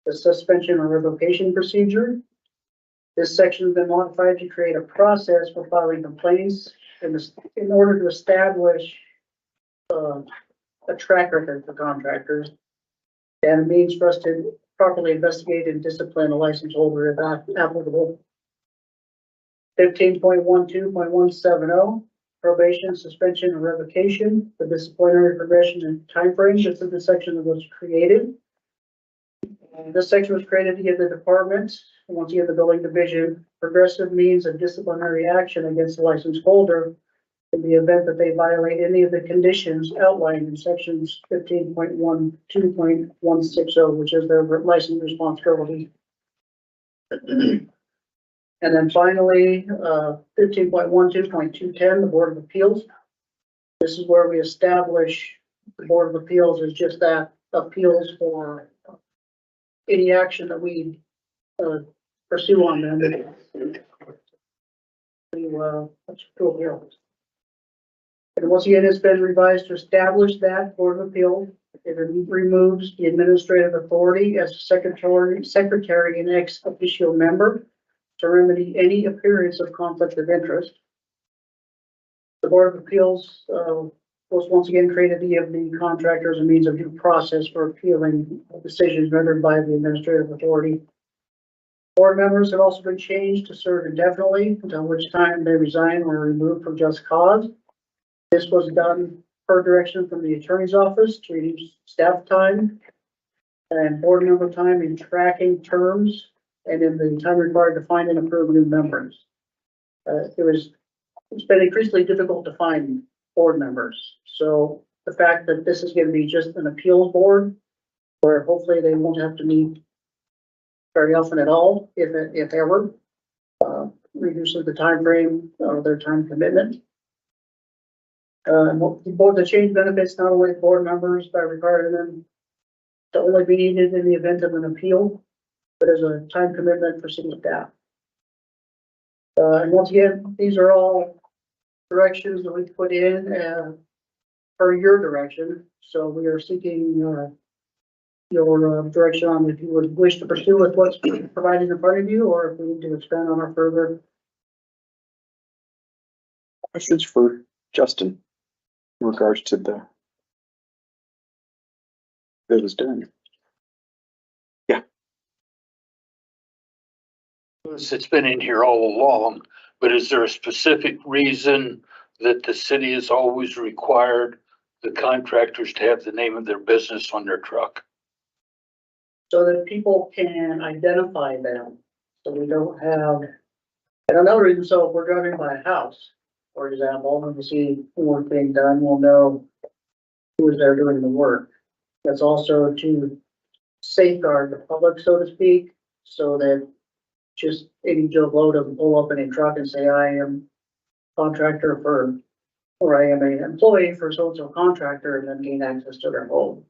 I: the suspension or revocation procedure. This section has been modified to create a process for filing complaints in order to establish a track record for contractors and a means for us to properly investigate and discipline a license holder if applicable. 15.12.170, probation, suspension, and revocation, the disciplinary progression and timeframe. This is the section that was created. This section was created to give the department, and once again the building division, progressive means of disciplinary action against the license holder in the event that they violate any of the conditions outlined in sections 15.12.160, which is their license responsibility. And then finally, 15.12.210, the Board of Appeals. This is where we establish the Board of Appeals is just that, appeals for any action that we pursue on them. And once again, it's been revised to establish that Board of Appeals. It removes the administrative authority as secretary and ex officio member to remedy any appearance of conflict of interest. The Board of Appeals was once again created to give the contractors a means of due process for appealing decisions rendered by the administrative authority. Board members have also been changed to serve indefinitely, until which time they resign or are removed from just cause. This was done per direction from the attorney's office to reduce staff time and board member time in tracking terms and in the time required to find and approve new members. It's been increasingly difficult to find board members. So the fact that this is going to be just an appeals board, where hopefully they won't have to meet very often at all, if ever, reduces the time frame of their time commitment. The change benefits not only board members by requiring them to only be needed in the event of an appeal, but as a time commitment for city staff. And once again, these are all directions that we put in, per your direction. So we are seeking, your direction on if you would wish to pursue with what's provided in front of you, or if we need to expand on our further.
B: Questions for Justin in regards to the that was done?
E: It's been in here all along, but is there a specific reason that the city has always required the contractors to have the name of their business on their truck?
I: So that people can identify them, so we don't have, and another reason, so if we're driving by a house, for example, and we see work being done, we'll know who is there doing the work. That's also to safeguard the public, so to speak, so that just any Joe Blow doesn't pull up in a truck and say, I am contractor for, or I am an employee for so-and-so contractor, and then gain access to their home.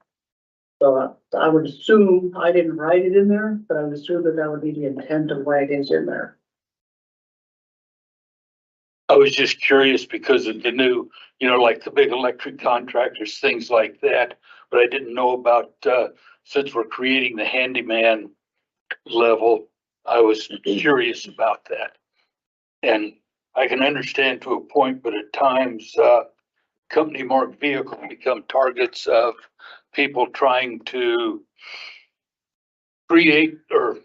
I: So I would assume, I didn't write it in there, but I would assume that that would be the intent of why it is in there.
E: I was just curious because of the new, like the big electric contractors, things like that. But I didn't know about, since we're creating the handyman level, I was curious about that. And I can understand to a point, but at times, company marked vehicles become targets of people trying to create or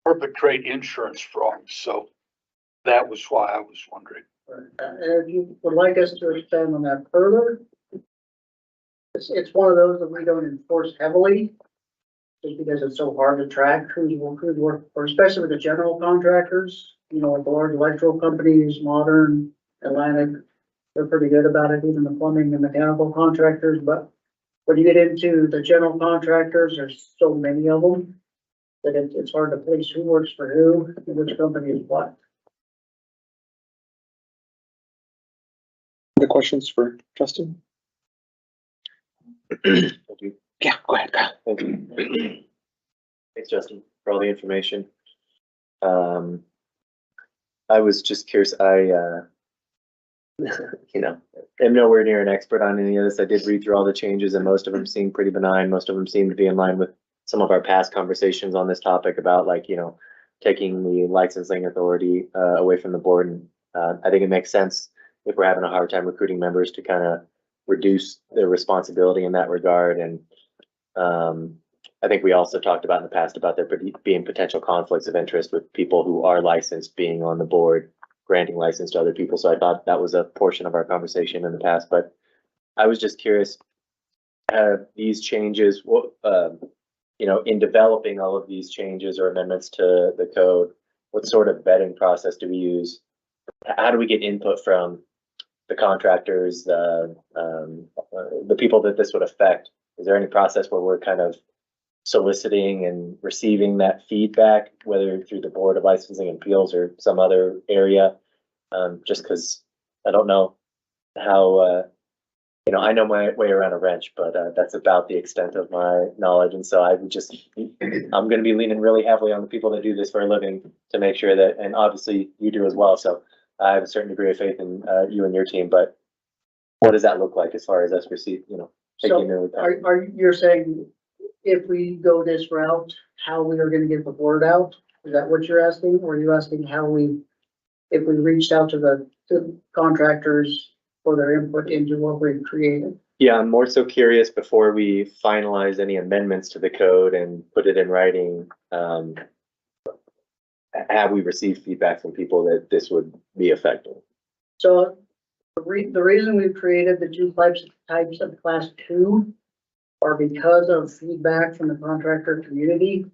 E: perpetrate insurance fraud. So that was why I was wondering.
I: And if you would like us to expand on that further, it's one of those that we don't enforce heavily, just because it's so hard to track who's work, or especially with the general contractors, like the large electrical companies, Modern, Atlantic, they're pretty good about it, even the plumbing and mechanical contractors, but when you get into the general contractors, there's so many of them that it's hard to place who works for who, and which company is what.
B: Any questions for Justin? Yeah, go ahead, Kyle.
D: Thank you. Thanks, Justin, for all the information. I was just curious, am nowhere near an expert on any of this. I did read through all the changes and most of them seem pretty benign. Most of them seem to be in line with some of our past conversations on this topic about taking the licensing authority away from the board. And I think it makes sense if we're having a hard time recruiting members to kind of reduce their responsibility in that regard. And I think we also talked about in the past about there being potential conflicts of interest with people who are licensed being on the board, granting license to other people. So I thought that was a portion of our conversation in the past, but I was just curious, these changes, in developing all of these changes or amendments to the code, what sort of vetting process do we use? How do we get input from the contractors, the people that this would affect? Is there any process where we're kind of soliciting and receiving that feedback, whether through the Board of Licensing and Appeals or some other area? Just because I don't know how, I know my way around a wrench, but that's about the extent of my knowledge. And so I'm going to be leaning really heavily on the people that do this for a living to make sure that, and obviously you do as well. So I have a certain degree of faith in you and your team, but what does that look like as far as us receive, taking into account?
I: Are you're saying if we go this route, how we are gonna get the word out? Is that what you're asking? Or are you asking if we reached out to the contractors for their input into what we've created?
D: Yeah, I'm more so curious before we finalize any amendments to the code and put it in writing. Have we received feedback from people that this would be effective?
I: So the reason we've created the two types of class 2 are because of feedback from the contractor community.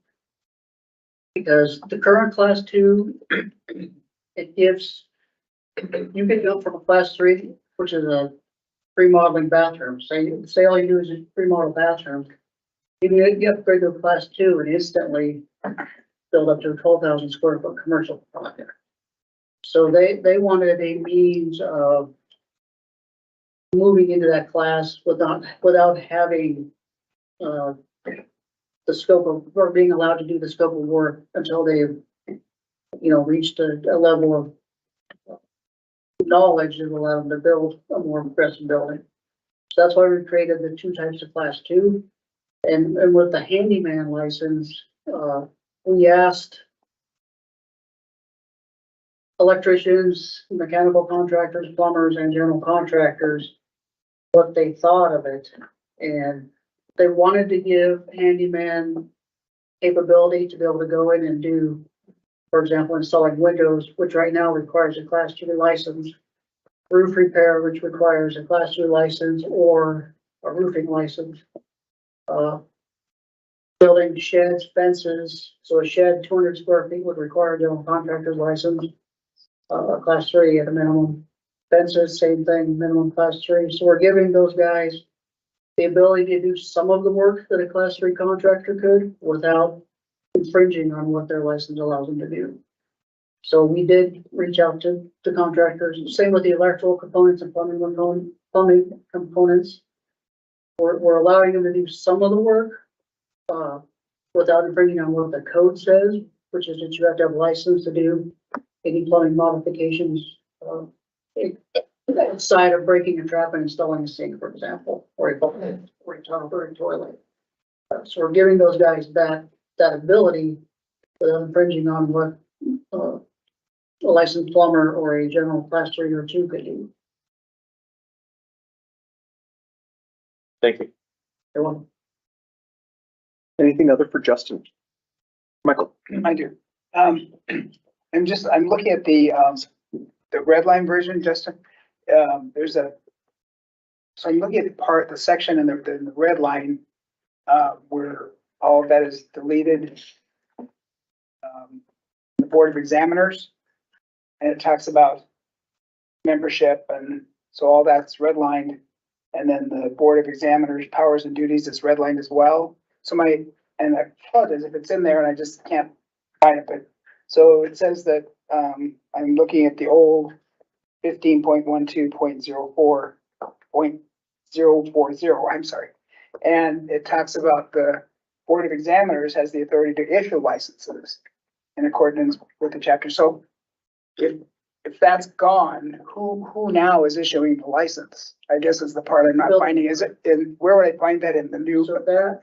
I: Because the current class 2, it gives, you can go from a class 3, which is a remodeling bathroom. Say all you do is remodel bathrooms. You can get upgrade to a class 2 and instantly build up to a 12,000 square foot commercial project. So they wanted a means of moving into that class without having the scope of, or being allowed to do the scope of work until they've
M: reached a level of knowledge that allowed them to build a more impressive building. So that's why we created the two types of class two. And with the handyman license, we asked electricians, mechanical contractors, plumbers, and general contractors what they thought of it. And they wanted to give handyman capability to be able to go in and do, for example, installing windows, which right now requires a class two license, roof repair, which requires a class two license or a roofing license. Building sheds, fences, so a shed 200 square feet would require a general contractor's license, class three at a minimum. Fences, same thing, minimum class three. So we're giving those guys the ability to do some of the work that a class three contractor could without infringing on what their license allows them to do. So we did reach out to the contractors, same with the electrical components and plumbing components. We're allowing them to do some of the work, without infringing on what the code says, which is that you have to have a license to do any plumbing modifications, outside of breaking a trap and installing a sink, for example, or a tub or a toilet. So we're giving those guys that ability without infringing on what a licensed plumber or a general class 3 or 2 could do.
D: Thank you.
C: You're welcome.
B: Anything other for Justin? Michael?
C: I do. I'm looking at the red line version, Justin. So I'm looking at the section in the red line, where all of that is deleted. The Board of Examiners, and it talks about membership, and so all that's redlined. And then the Board of Examiners powers and duties is redlined as well. So I apologize if it's in there and I just can't find it, but so it says that, I'm looking at the old 15.12.04.040, I'm sorry. And it talks about the Board of Examiners has the authority to issue licenses in accordance with the chapter. So if that's gone, who now is issuing the license? I guess is the part I'm not finding. Is it where would I find that in the new?
M: So that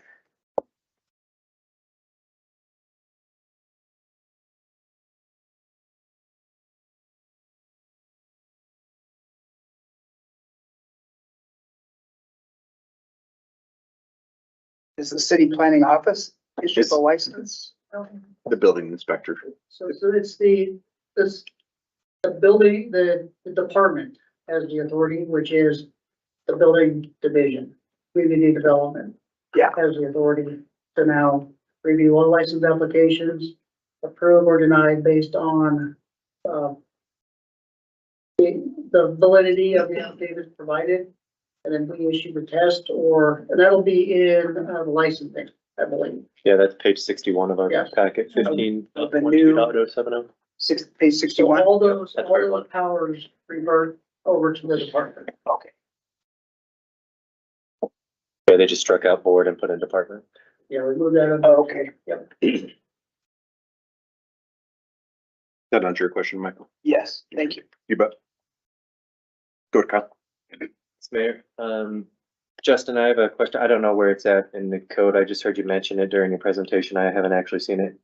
C: Is the city planning office issues the license?
B: The building inspector.
M: So it's the building, the department has the authority, which is the building division, community development.
C: Yeah.
M: Has the authority to now review all license applications, approve or deny based on, the validity of the affidavits provided. And then we issue the test and that'll be in the licensing, I believe.
D: Yeah, that's page 61 of our
M: Yes.
D: packet, 15.
C: Of the new-
D: 12.070.
C: Page
M: So
C: 61.
M: all those
D: That's very
M: the powers revert over to the department.
C: Okay.
D: Yeah, they just struck out board and put in department.
M: Yeah, remove that.
C: Oh, okay.
M: Yep.
B: That answer your question, Michael?
C: Yes, thank you.
B: You bet. Go to Kyle.
D: Thanks, Mayor. Justin, I have a question. I don't know where it's at in the code. I just heard you mention it during your presentation. I haven't actually seen it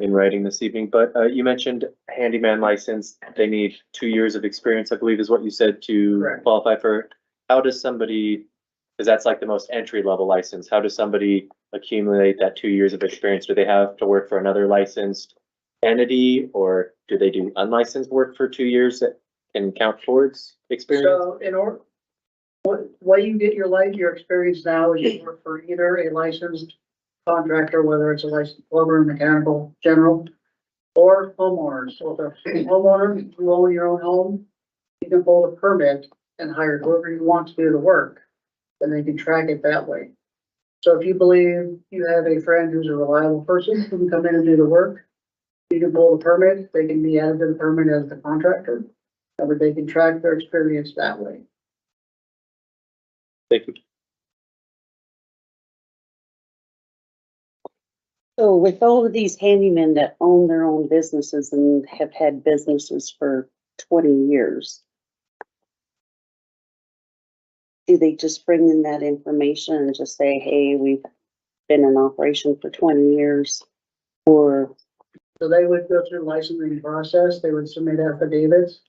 D: in writing this evening, but you mentioned handyman license. They need 2 years of experience, I believe is what you said to
M: Correct.
D: qualify for. How does somebody, because that's like the most entry level license, how does somebody accumulate that 2 years of experience? Do they have to work for another licensed entity, or do they do unlicensed work for 2 years that can count towards experience?
M: So in order, what you get your experience now is you work for either a licensed contractor, whether it's a licensed plumber, mechanical, general, or homeowners. So if a homeowner, you own your own home, you can pull a permit and hire whoever you want to do the work, then they can track it that way. So if you believe you have a friend who's a reliable person who can come in and do the work, you can pull the permit, they can be added to the permit as the contractor, but they can track their experience that way.
D: Thank you.
F: So with all of these handymen that own their own businesses and have had businesses for 20 years, do they just bring in that information and just say, hey, we've been in operation for 20 years? Or,
M: So they would go through licensing process, they would submit affidavits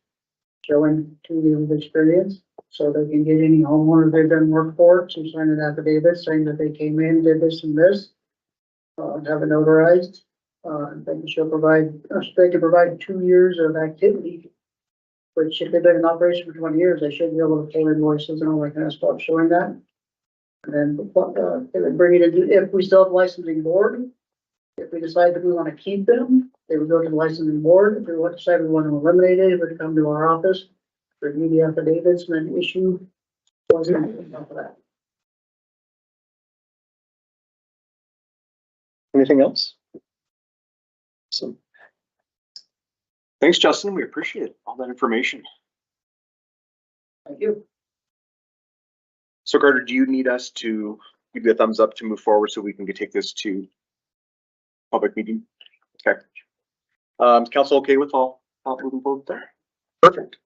M: showing 2 years of experience. So they can get any homeowner they've done work for to sign an affidavit saying that they came in, did this and this. Have it notarized, they can provide 2 years of activity. Which if they've been in operation for 20 years, they should be able to pay invoices and all that kind of stuff showing that. And then, they would bring it in, if we still have licensing board, if we decide that we want to keep them, they would go to the licensing board. If we decide we want to eliminate it, it would come to our office, review the affidavits and then issue. Off of that.
B: Anything else? Awesome. Thanks, Justin. We appreciate all that information.
M: Thank you.
B: So Carter, do you need us to give you a thumbs up to move forward so we can take this to public meeting? Okay. Is council okay with all moving forward there? Perfect.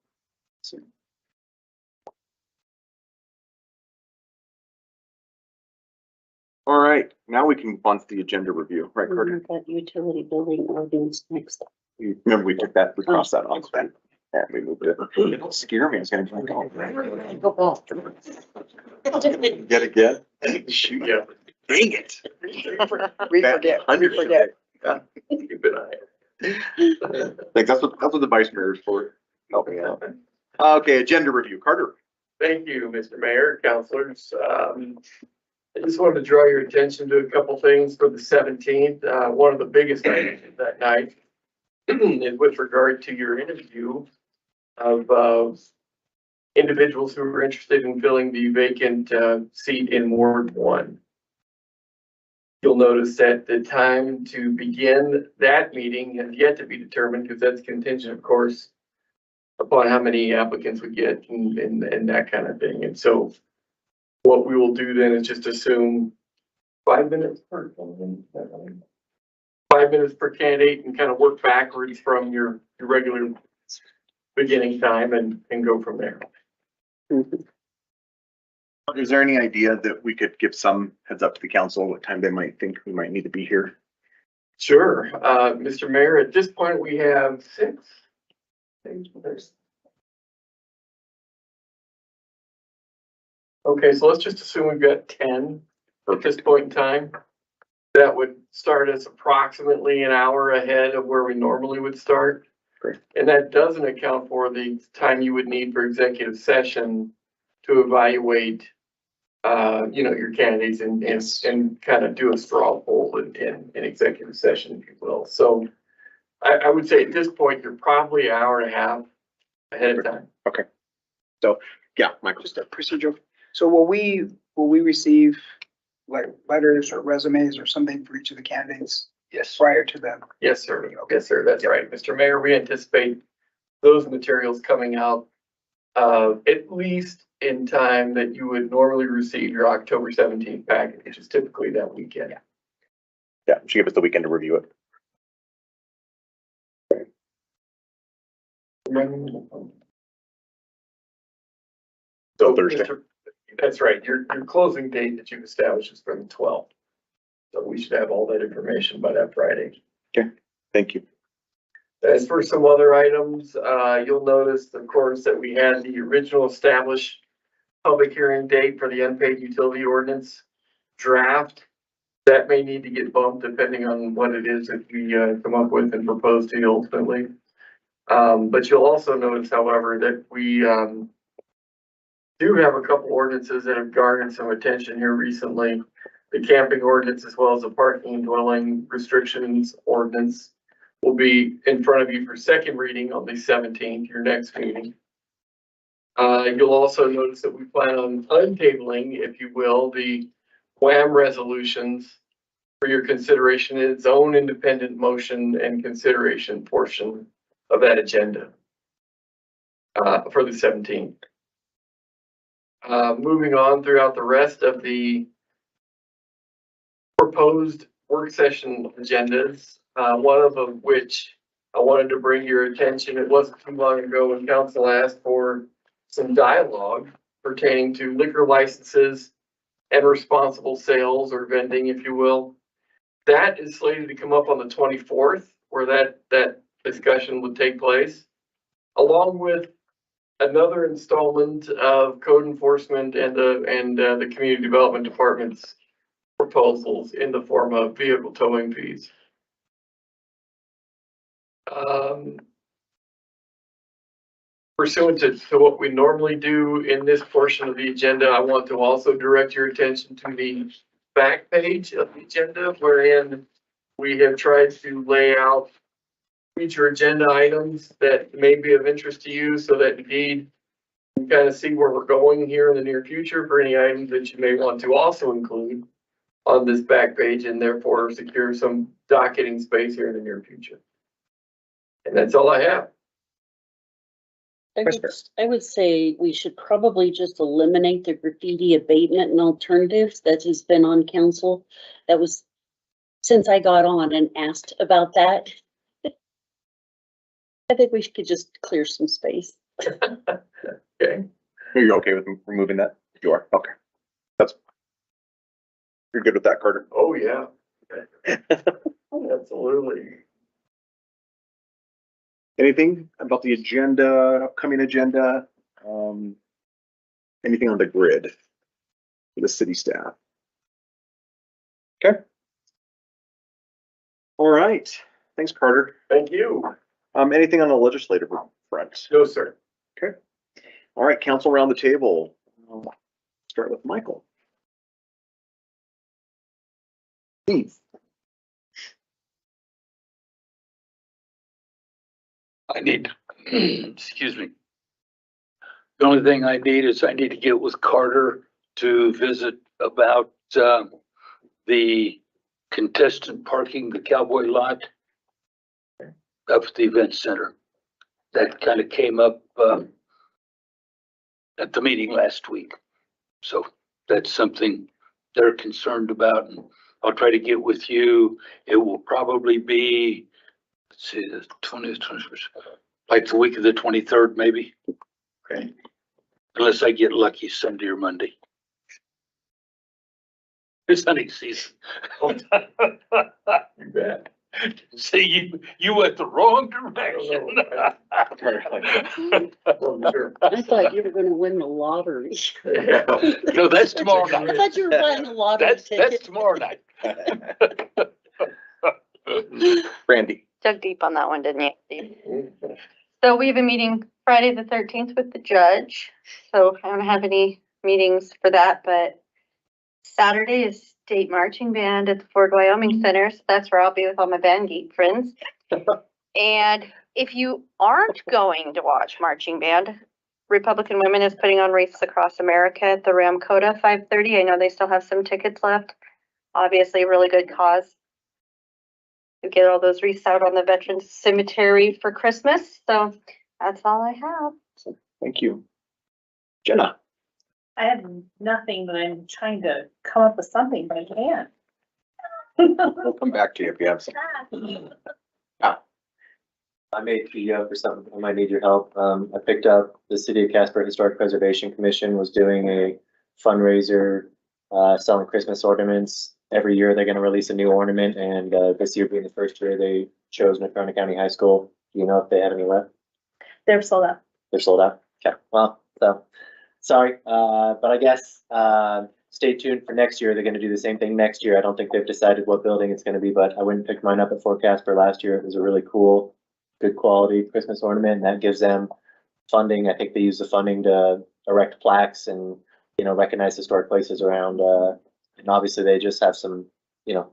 B: All right, now we can move on to the agenda review, right, Carter?
F: that utility building ordinance next.
B: Remember we took that, we crossed that off then. Yeah, we moved it. Don't scare me, I was gonna be like, oh. Get again? Shoot, yeah. Dang it.
C: We forget.
A: Keep an eye.
B: Like, that's what the vice mayor is for, help me out. Okay, agenda review, Carter.
A: Thank you, Mr. Mayor, councilors. I just wanted to draw your attention to a couple things for the 17th. One of the biggest items that night is with regard to your interview of individuals who are interested in filling the vacant seat in Ward 1. You'll notice that the time to begin that meeting has yet to be determined because that's contingent, of course, upon how many applicants we get and that kind of thing. And so what we will do then is just assume 5 minutes per candidate, 5 minutes per candidate and kind of work backwards from your regular beginning time and go from there.
B: Is there any idea that we could give some heads up to the council, what time they might think we might need to be here?
A: Sure. Mr. Mayor, at this point, we have 6. Okay, so let's just assume we've got 10 at this point in time. That would start us approximately an hour ahead of where we normally would start.
B: Great.
A: And that doesn't account for the time you would need for executive session to evaluate, your candidates and kind of do a straw poll in executive session, if you will. So I would say at this point, you're probably an hour and a half ahead of time.
B: Okay. So, yeah, Michael.
C: Just a procedure. So will we receive like letters or resumes or something for each of the candidates
A: Yes.
C: prior to them?
A: Yes, sir. Yes, sir. That's right. Mr. Mayor, we anticipate those materials coming out at least in time that you would normally receive your October 17th packet, which is typically that weekend.
B: Yeah, she gave us the weekend to review it.
A: So
B: Thursday.
A: That's right. Your closing date that you've established is for the 12th. So we should have all that information by that Friday.
B: Okay, thank you.
A: As for some other items, you'll notice, of course, that we had the original established public hearing date for the unpaid utility ordinance draft. That may need to get bumped depending on what it is that we come up with and propose to you ultimately. But you'll also notice, however, that we do have a couple ordinances that have garnered some attention here recently. The camping ordinance as well as the parking and dwelling restrictions ordinance will be in front of you for second reading on the 17th, your next meeting. You'll also notice that we plan on untabling, if you will, the WHAM resolutions for your consideration in its own independent motion and consideration portion of that agenda for the 17th. Moving on throughout the rest of the proposed work session agendas, one of them which I wanted to bring your attention. It wasn't too long ago when council asked for some dialogue pertaining to liquor licenses and responsible sales or vending, if you will. That is slated to come up on the 24th, where that discussion would take place, along with another installment of code enforcement and the community development department's proposals in the form of vehicle towing fees. Pursuant to what we normally do in this portion of the agenda, I want to also direct your attention to the back page of the agenda, wherein we have tried to lay out future agenda items that may be of interest to you, so that indeed you kind of see where we're going here in the near future for any items that you may want to also include on this back page, and therefore secure some docketing space here in the near future. And that's all I have.
F: I would say we should probably just eliminate the graffiti abatement and alternatives that has been on council. That was since I got on and asked about that. I think we could just clear some space.
A: Okay.
B: You're okay with removing that? You are, okay. You're good with that, Carter?
A: Oh, yeah. Absolutely.
B: Anything about the agenda, upcoming agenda? Anything on the grid for the city staff? Okay. All right. Thanks, Carter.
A: Thank you.
B: Anything on the legislative front?
A: No, sir.
B: Okay. All right, council around the table. Start with Michael. Steve.
E: I need, excuse me. The only thing I need is I need to get with Carter to visit about the contestant parking, the cowboy lot up at the event center. That kind of came up at the meeting last week. So that's something they're concerned about, and I'll try to get with you. It will probably be, let's see, the 20th, 21st, like the week of the 23rd, maybe.
B: Okay.
E: Unless I get lucky Sunday or Monday. It's hunting season.
A: You bet.
E: See, you went the wrong direction.
F: I thought you were gonna win the lottery.
E: No, that's tomorrow
F: I
E: night.
F: thought you were buying a lottery
E: That's
F: ticket.
E: tomorrow night.
B: Brandy.
H: Dug deep on that one, didn't you, Steve? So we have a meeting Friday the 13th with the judge. So I don't have any meetings for that, but Saturday is state marching band at the Ford Wyoming Center. So that's where I'll be with all my band geek friends. And if you aren't going to watch marching band, Republican Women is putting on Races Across America at the Ramcota 5:30. I know they still have some tickets left. Obviously, a really good cause. To get all those wreaths out on the Veterans Cemetery for Christmas. So that's all I have.
B: Thank you. Jenna.
K: I have nothing, but I'm trying to come up with something, but I can't.
B: We'll come back to you if you have something.
D: I may tee you up for something. I might need your help. I picked up the City of Casper Historic Preservation Commission was doing a fundraiser, selling Christmas ornaments. Every year they're going to release a new ornament, and this year being the first year, they chose Natrona County High School. Do you know if they have any left?
K: They're sold out.
D: They're sold out. Okay. Well, so sorry, but I guess stay tuned for next year. They're going to do the same thing next year. I don't think they've decided what building it's going to be, but I went and picked mine up at Fort Casper last year. It was a really cool, good quality Christmas ornament, and that gives them funding. I think they use the funding to erect plaques and, you know, recognize historic places around. And obviously they just have some, you know,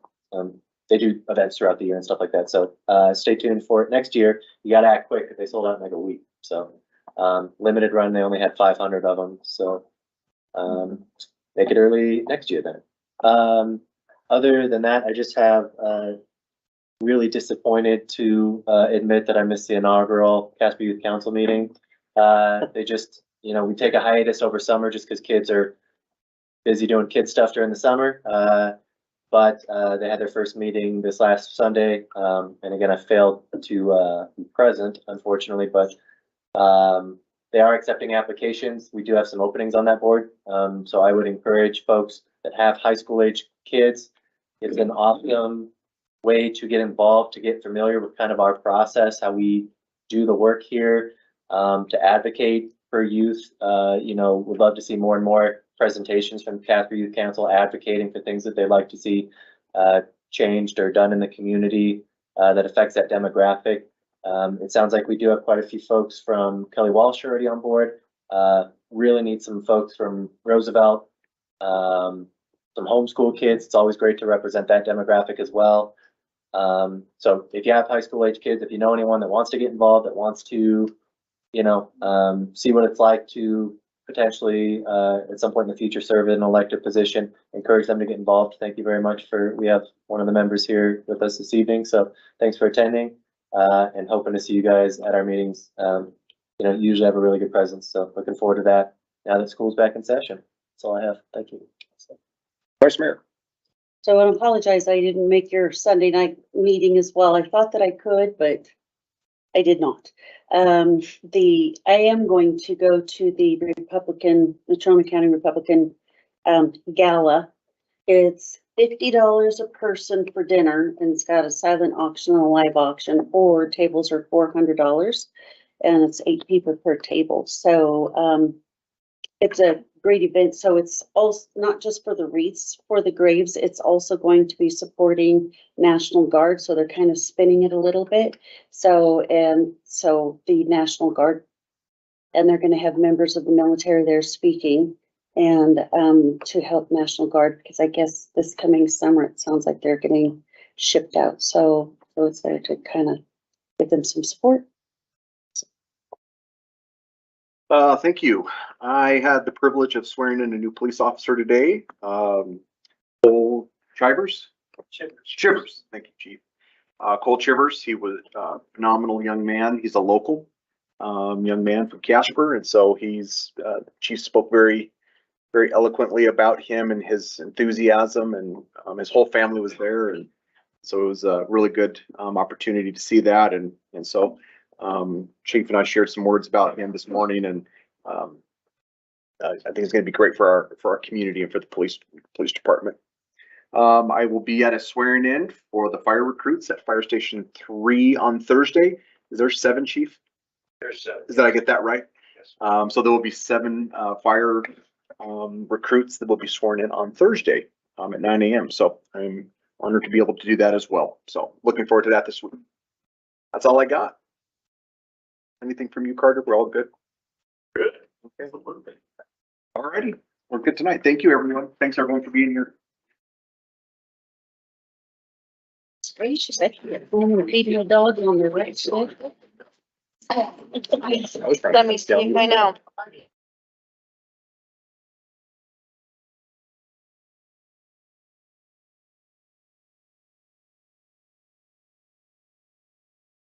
D: they do events throughout the year and stuff like that. So stay tuned for it next year. You got to act quick because they sold out in like a week. So limited run, they only had 500 of them. So make it early next year then. Other than that, I just have really disappointed to admit that I missed the inaugural Casper Youth Council meeting. They just, you know, we take a hiatus over summer just because kids are busy doing kid stuff during the summer. but they had their first meeting this last Sunday. And again, I failed to be present, unfortunately, but they are accepting applications. We do have some openings on that board. So I would encourage folks that have high school age kids. It's an awesome way to get involved, to get familiar with kind of our process, how we do the work here, to advocate for youth. You know, would love to see more and more presentations from Casper Youth Council advocating for things that they'd like to see changed or done in the community that affects that demographic. It sounds like we do have quite a few folks from Kelly Walsh already on board. Really need some folks from Roosevelt, some homeschool kids. It's always great to represent that demographic as well. So if you have high school age kids, if you know anyone that wants to get involved, that wants to, you know, see what it's like to potentially at some point in the future serve in an elected position, encourage them to get involved. Thank you very much we have one of the members here with us this evening. So thanks for attending. And hoping to see you guys at our meetings. You know, usually have a really good presence, so looking forward to that now that school's back in session. That's all I have. Thank you.
B: Vice Mayor.
F: So I apologize, I didn't make your Sunday night meeting as well. I thought that I could, but I did not. I am going to go to the Natrona County Republican Gala. It's $50 a person for dinner, and it's got a silent auction and a live auction, or tables are $400, and it's 8 people per table. So it's a great event. So it's also not just for the wreaths for the graves, it's also going to be supporting National Guard. So they're kind of spinning it a little bit. So the National Guard, and they're going to have members of the military there speaking, and to help National Guard, because I guess this coming summer, it sounds like they're getting shipped out. So it's there to kind of give them some support.
B: Thank you. I had the privilege of swearing in a new police officer today. Cole Chivers? Chivers. Thank you, Chief. Cole Chivers, he was a phenomenal young man. He's a local young man from Casper. And so Chief spoke very, very eloquently about him and his enthusiasm, and his whole family was there. And so it was a really good opportunity to see that. And so Chief and I shared some words about him this morning, and I think it's going to be great for our community and for the police department. I will be at a swearing in for the fire recruits at Fire Station 3 on Thursday. Is there 7, Chief?
I: There's 7.
B: Did I get that right?
I: Yes.
B: So there will be 7 fire recruits that will be sworn in on Thursday at 9 a.m. So I'm honored to be able to do that as well. So looking forward to that this week. That's all I got. Anything from you, Carter? We're all good?
A: Good.
B: Okay. All righty. We're good tonight. Thank you, everyone. Thanks, everyone, for being here.
F: It's gracious, I can't feeding a dog on the right side.
B: I was trying to
H: Let me see if I know.